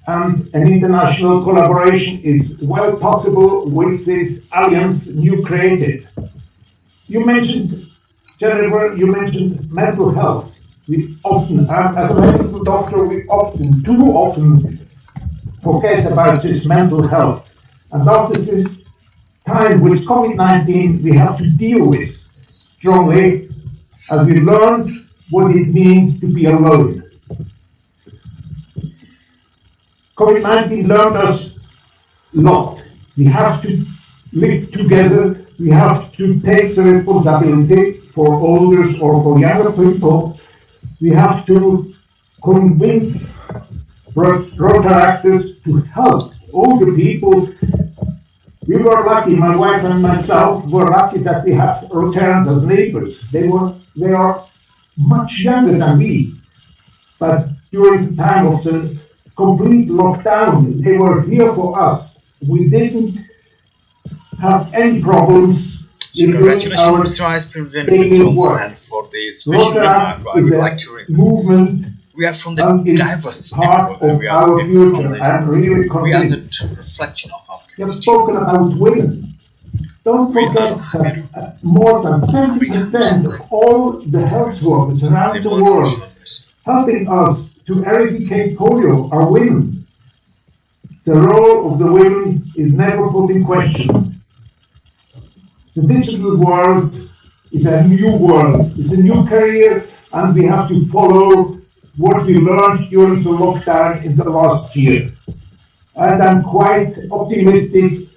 and an international collaboration is well possible with this alliance you created. You mentioned, Jennifer, you mentioned mental health. We often, as a medical doctor, we too often forget about this mental health. And after this time with COVID-19, we have to deal with strongly as we learned what it means to be alone. COVID-19 learned us a lot. We have to live together. We have to take the responsibility for older or for younger people. We have to convince Rotaractors to help older people. We were lucky, my wife and myself were lucky that we have Rotarians as neighbors. They are much younger than we, but during the time of the complete lockdown, they were here for us. We didn't have any problems. Congratulations, Mr. Vice President Johnson, and for this special remark. I would like to movement. We are from the diverse part people. of our future. I'm really convinced. We are the reflection of our You have spoken about women. Don't forget that more than 70% of all the health workers around the world helping us to eradicate polio are women. The role of the women is never put in question. The digital world is a new world, it's a new career, and we have to follow what we learned during the lockdown in the last year. And I'm quite optimistic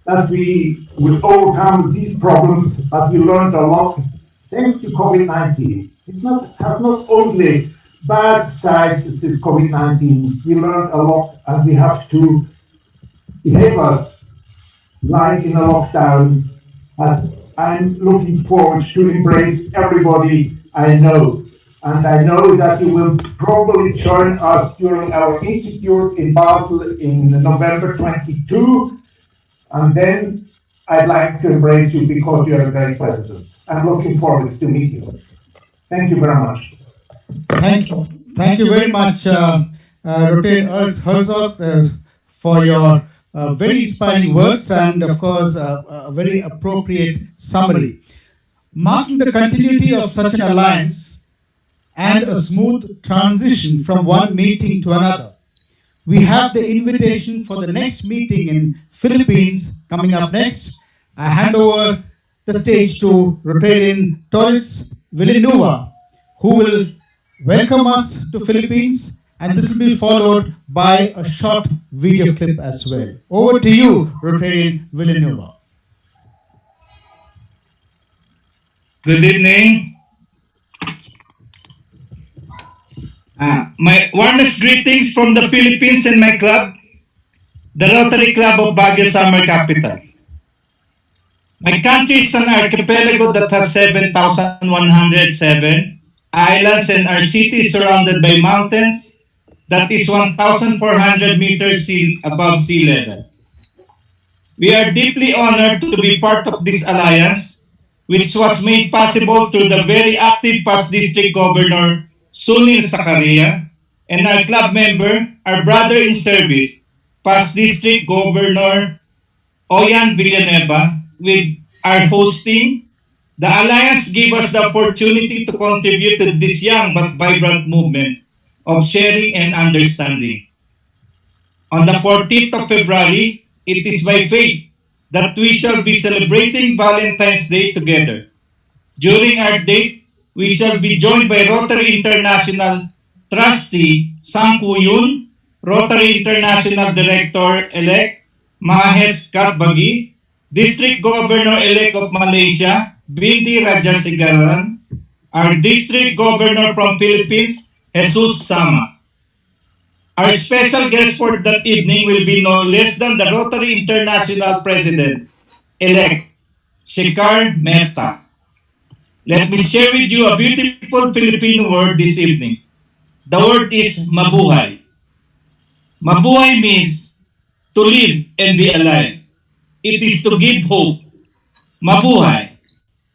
that we will overcome these problems, but we learned a lot thanks to COVID-19. Has not only bad sides, this COVID-19. We learned a lot, and we have to behave us like in a lockdown. And I'm looking forward to embrace everybody I know. And I know that you will probably join us during our institute in Basel in November 22. And then I'd like to embrace you because you are a great president. I'm looking forward to meet you. Thank you very much. Thank you. Thank you very much, Rotate Herzog, for your very inspiring words and, of course, a very appropriate summary. Marking the continuity of such an alliance and a smooth transition from one meeting to another, we have the invitation for the next meeting in Philippines coming up next. I hand over the stage to Rotarian Torres Villanueva, who will welcome us to Philippines, and this will be followed by a short video clip as well. Over to you, Rotarian Villanueva. Good evening. My warmest greetings from the Philippines and my club, the Rotary Club of Baguio Summer Capital. My country is an archipelago that has 7,107 islands, and our city is surrounded by mountains that is 1,400 meters above sea level. We are deeply honored to be part of this alliance, which was made possible through the very active past district governor, Sunil Sakaria, and our club member, our brother in service, past district governor, Oyan Villanueva. With our hosting, the alliance gave us the opportunity to contribute to this young but vibrant movement of sharing and understanding. On the 14th of February, it is by faith that we shall be celebrating Valentine's Day together. During our date, we shall be joined by Rotary International Trustee Sang Kuyun, Rotary International Director-elect Mahes Katbagi, District Governor-elect of Malaysia, Binti Rajasigaran, our District Governor from Philippines, Jesus Sama. Our special guest for that evening will be no less than the Rotary International President-elect, Shekhar Mehta. Let me share with you a beautiful Filipino word this evening. The word is mabuhay. Mabuhay means to live and be alive. It is to give hope. Mabuhay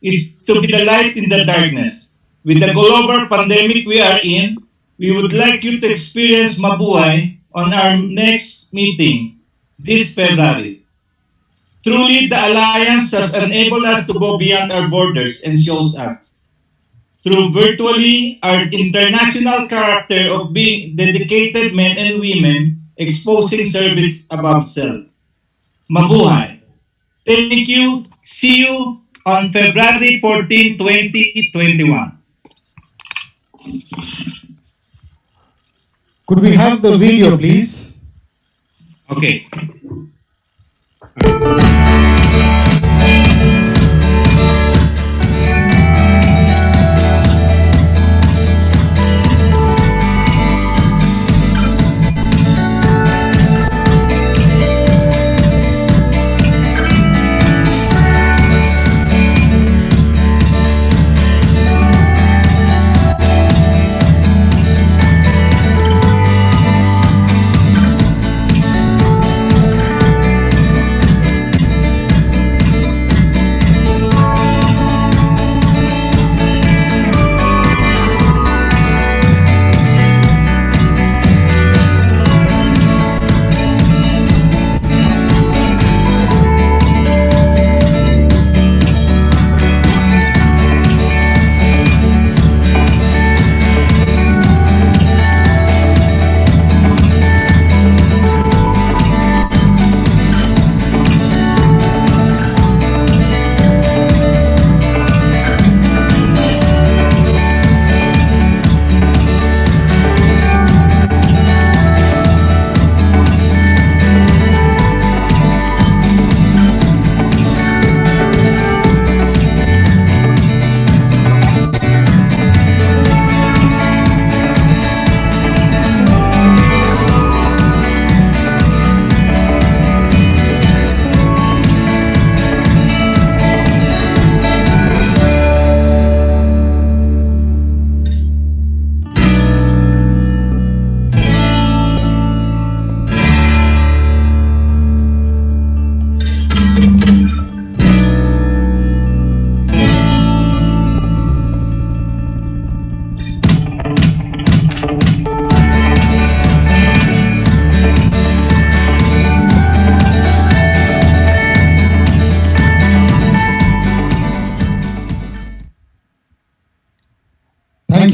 is to be the light in the darkness. With the global pandemic we are in, we would like you to experience mabuhay on our next meeting this February. Truly, the Alliance has enabled us to go beyond our borders and shows us, through virtually our international character of being dedicated men and women, exposing service above self. Mabuhay. Thank you. See you on February 14, 2021. Could we have the video, please? Okay.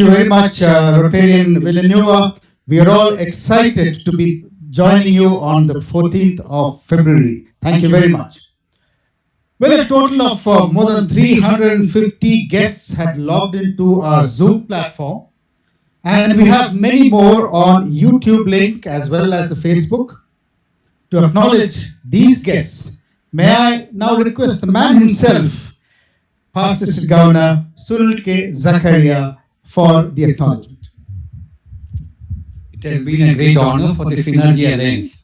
you very much, Rotarian Villanueva. We are all excited to be joining you on the 14th of February. Thank you very much. Well, a total of more than 350 guests had logged into our Zoom platform, and we have many more on YouTube link as well as the Facebook. To acknowledge these guests, may I now request the man himself, Past District Governor Sunil K. Zakaria, for the acknowledgement. It has been a great honor for the Synergy Alliance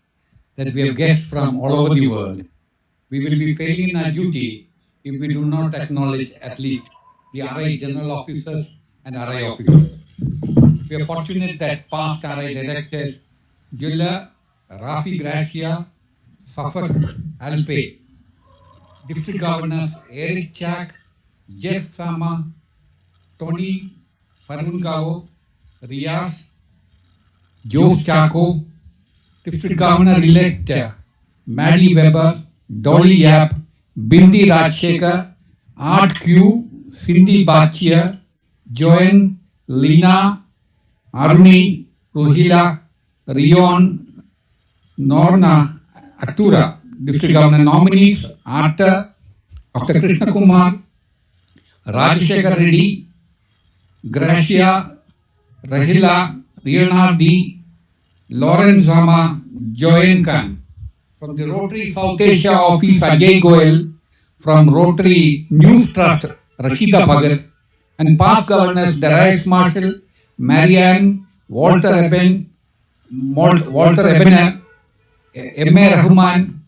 that we have guests from all over the world. We will be failing in our duty if we do not acknowledge at least the RI General Officers and RI Officers. We are fortunate that past RI Directors Gyula, Rafi Gracia, Suffolk Alpe, District Governors Eric Chak, Jeff Sama, Tony Farungao, Riaz, Jose Chaco, District Governor-elect Maddie Weber, Dolly Yap, Bindi Rajshekar, Art Q, Cindy Bachia, Joanne, Lina, Aruni, Rohila, Rion, Norna, Atura, District Governor nominees, Arthur, Dr. Krishna Kumar, Rajshekar Reddy, Gracia, Rahila, Riona D, Lawrence Zama, Joanne Khan. From the Rotary South Asia Office, Ajay Goel. From Rotary News Trust, Rashida Bhagat. And past governors, Darius Marshall, Marianne, Walter Ebener, M.A. Rahman,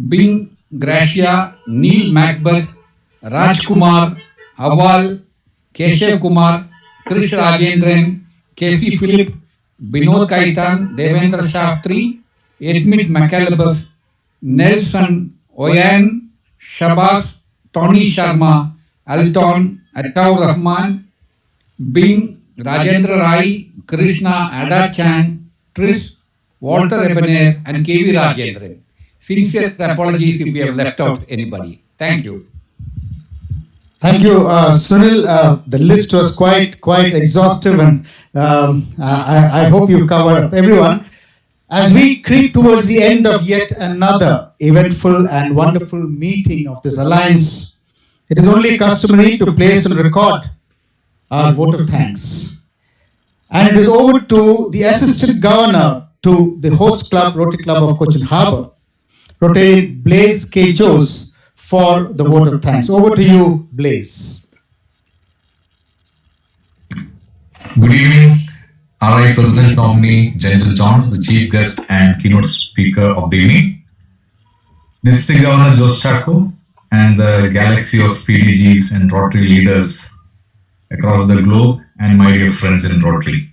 Bing Gracia, Neil Macbeth, Rajkumar, Aval, Keshav Kumar, Krish Rajendran, Casey Philip, Binod Kaitan, Devendra Shastri, Edmund McAlebus, Nelson Oyan, Shabazz, Tony Sharma, Alton, Attaur Rahman, Bing, Rajendra Rai, Krishna, Ada Chan, Tris, Walter Ebener, and K.V. Rajendran. Sincere apologies if we have left out anybody. Thank you. Thank you, Sunil. The list was quite exhaustive, and I hope you covered everyone. As we creep towards the end of yet another eventful and wonderful meeting of this alliance, it is only customary to place and record our vote of thanks. And it is over to the Assistant Governor to the host club, Rotary Club of Cochin Harbour, Rotary Blaise K. Jose, for the vote of thanks. Over to you, Blaise. Good evening, RI President nominee General Johns, the chief guest and keynote speaker of the evening, District Governor Jose Chaco, and the galaxy of PDGs and Rotary leaders across the globe, and my dear friends in Rotary.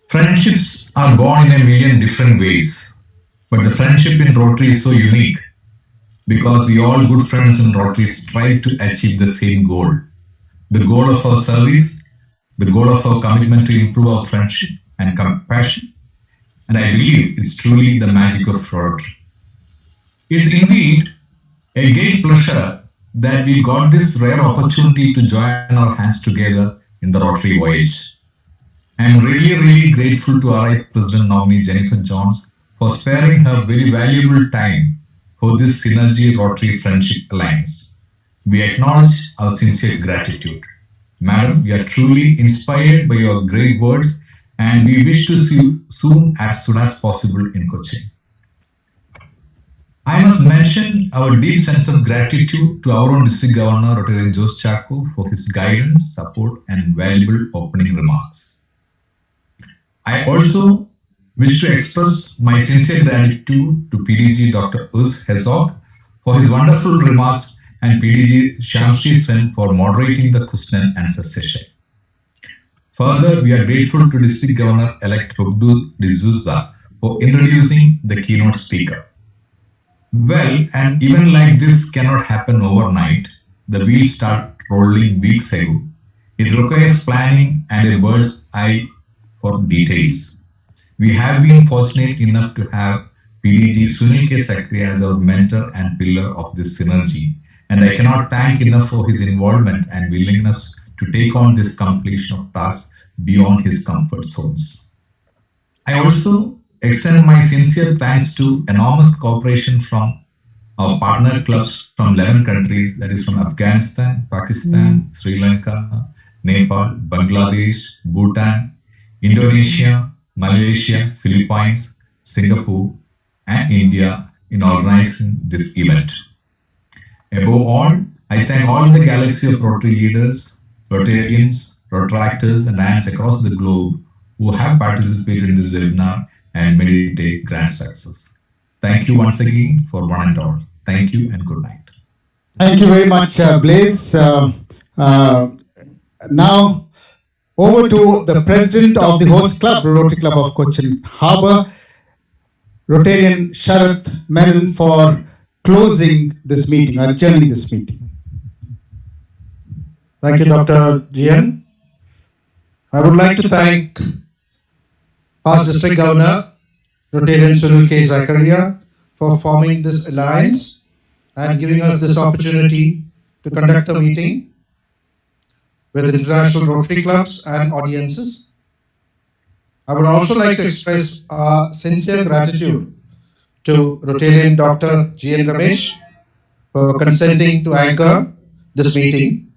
Friendships are born in a million different ways, but the friendship in Rotary is so unique because we all good friends in Rotary strive to achieve the same goal. The goal of our service, the goal of our commitment to improve our friendship and compassion. And I believe it's truly the magic of Rotary. It's indeed a great pleasure that we got this rare opportunity to join our hands together in the Rotary voyage. I'm really grateful to RI President nominee Jennifer Johns for sparing her very valuable time for this Synergy Rotary Friendship Alliance. We acknowledge our sincere gratitude. Madam, we are truly inspired by your great words, and we wish to see you soon as possible in Cochin. I must mention our deep sense of gratitude to our own District Governor, Rotarian Jose Chaco, for his guidance, support, and valuable opening remarks. I also wish to express my sincere gratitude to PDG Dr. Uz Hezok for his wonderful remarks, and PDG Shamshi Sen for moderating the question and answer session. Further, we are grateful to District Governor-elect Rubdu D'Souza for introducing the keynote speaker. Well, and even like this cannot happen overnight, the wheels start rolling weeks ago. It requires planning and a bird's eye for details. We have been fortunate enough to have PDG Sunil K. Zakaria as our mentor and pillar of this synergy, and I cannot thank enough for his involvement and willingness to take on this completion of tasks beyond his comfort zones. I also extend my sincere thanks to enormous cooperation from our partner clubs from 11 countries, that is from Afghanistan, Pakistan, Sri Lanka, Nepal, Bangladesh, Bhutan, Indonesia, Malaysia, Philippines, Singapore, and India in organizing this event. Above all, I thank all the galaxy of Rotary leaders, Rotarians, Rotaractors, and ants across the globe who have participated in this webinar and made it a grand success. Thank you once again for one and all. Thank you and good night. Thank you very much, Blaise. Now, over to the president of the host club, Rotary Club of Cochin Harbour, Rotarian Sharath Menon, for closing this meeting, adjourning this meeting. Thank you, Dr. GN. I would like to thank past District Governor, Rotarian Sunil K. Zakaria, for forming this alliance and giving us this opportunity to conduct a meeting with international Rotary clubs and audiences. I would also like to express our sincere gratitude to Rotarian Dr. G.N. Ramesh for consenting to anchor this meeting,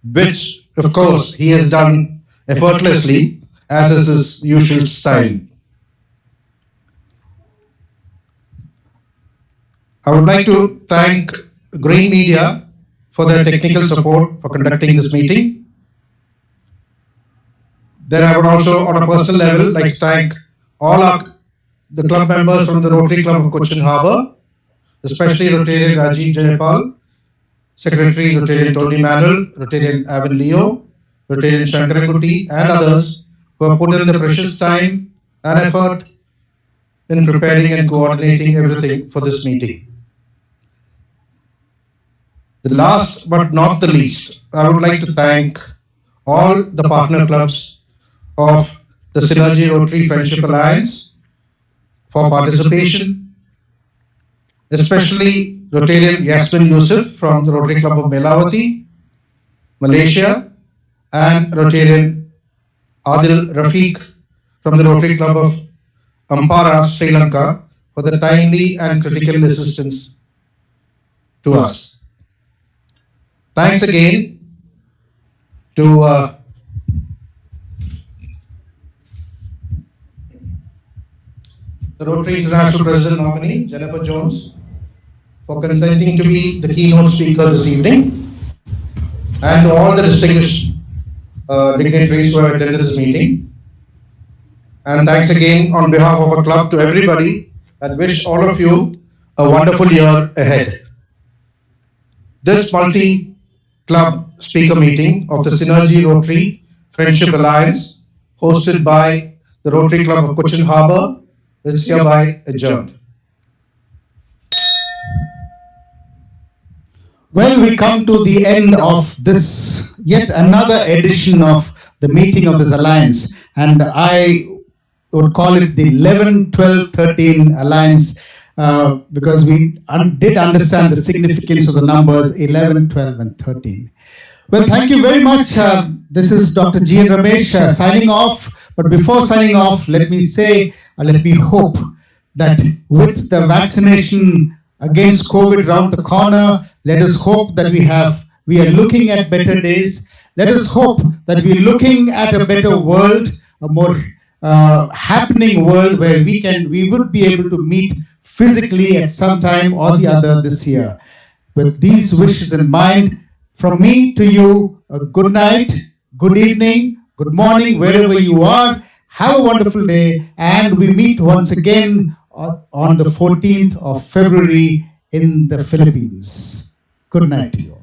which of course he has done effortlessly as is his usual style. I would like to thank Green Media for their technical support for conducting this meeting. Then I would also, on a personal level, like to thank all the club members from the Rotary Club of Cochin Harbour, especially Rotarian Rajiv Jayapal, Secretary Rotarian Tony Manuel, Rotarian Avin Leo, Rotarian Shankarakuti, and others who have put in the precious time and effort in preparing and coordinating everything for this meeting. The last but not the least, I would like to thank all the partner clubs of the Synergy Rotary Friendship Alliance for participation, especially Rotarian Yasmin Yusuf from the Rotary Club of Melavati, Malaysia, and Rotarian Adil Rafiq from the Rotary Club of Ampara, Sri Lanka, for the timely and critical assistance to us. Thanks again to the Rotary International President nominee, Jennifer Jones, for consenting to be the keynote speaker this evening, and to all the distinguished dignitaries who have attended this meeting. And thanks again on behalf of our club to everybody, and wish all of you a wonderful year ahead. This multi-club speaker meeting of the Synergy Rotary Friendship Alliance, hosted by the Rotary Club of Cochin Harbour, is hereby adjourned. Well, we come to the end of this yet another edition of the meeting of this alliance, and I would call it the 11, 12, 13 alliance because we did understand the significance of the numbers 11, 12, and 13. Well, thank you very much. This is Dr. G.N. Ramesh signing off. But before signing off, let me say, let me hope that with the vaccination against COVID around the corner, let us hope that we are looking at better days. Let us hope that we are looking at a better world, a more happening world where we would be able to meet physically at some time or the other this year. With these wishes in mind, from me to you, a good night, good evening, good morning, wherever you are. Have a wonderful day, and we meet once again on the 14th of February in the Philippines. Good night to you all.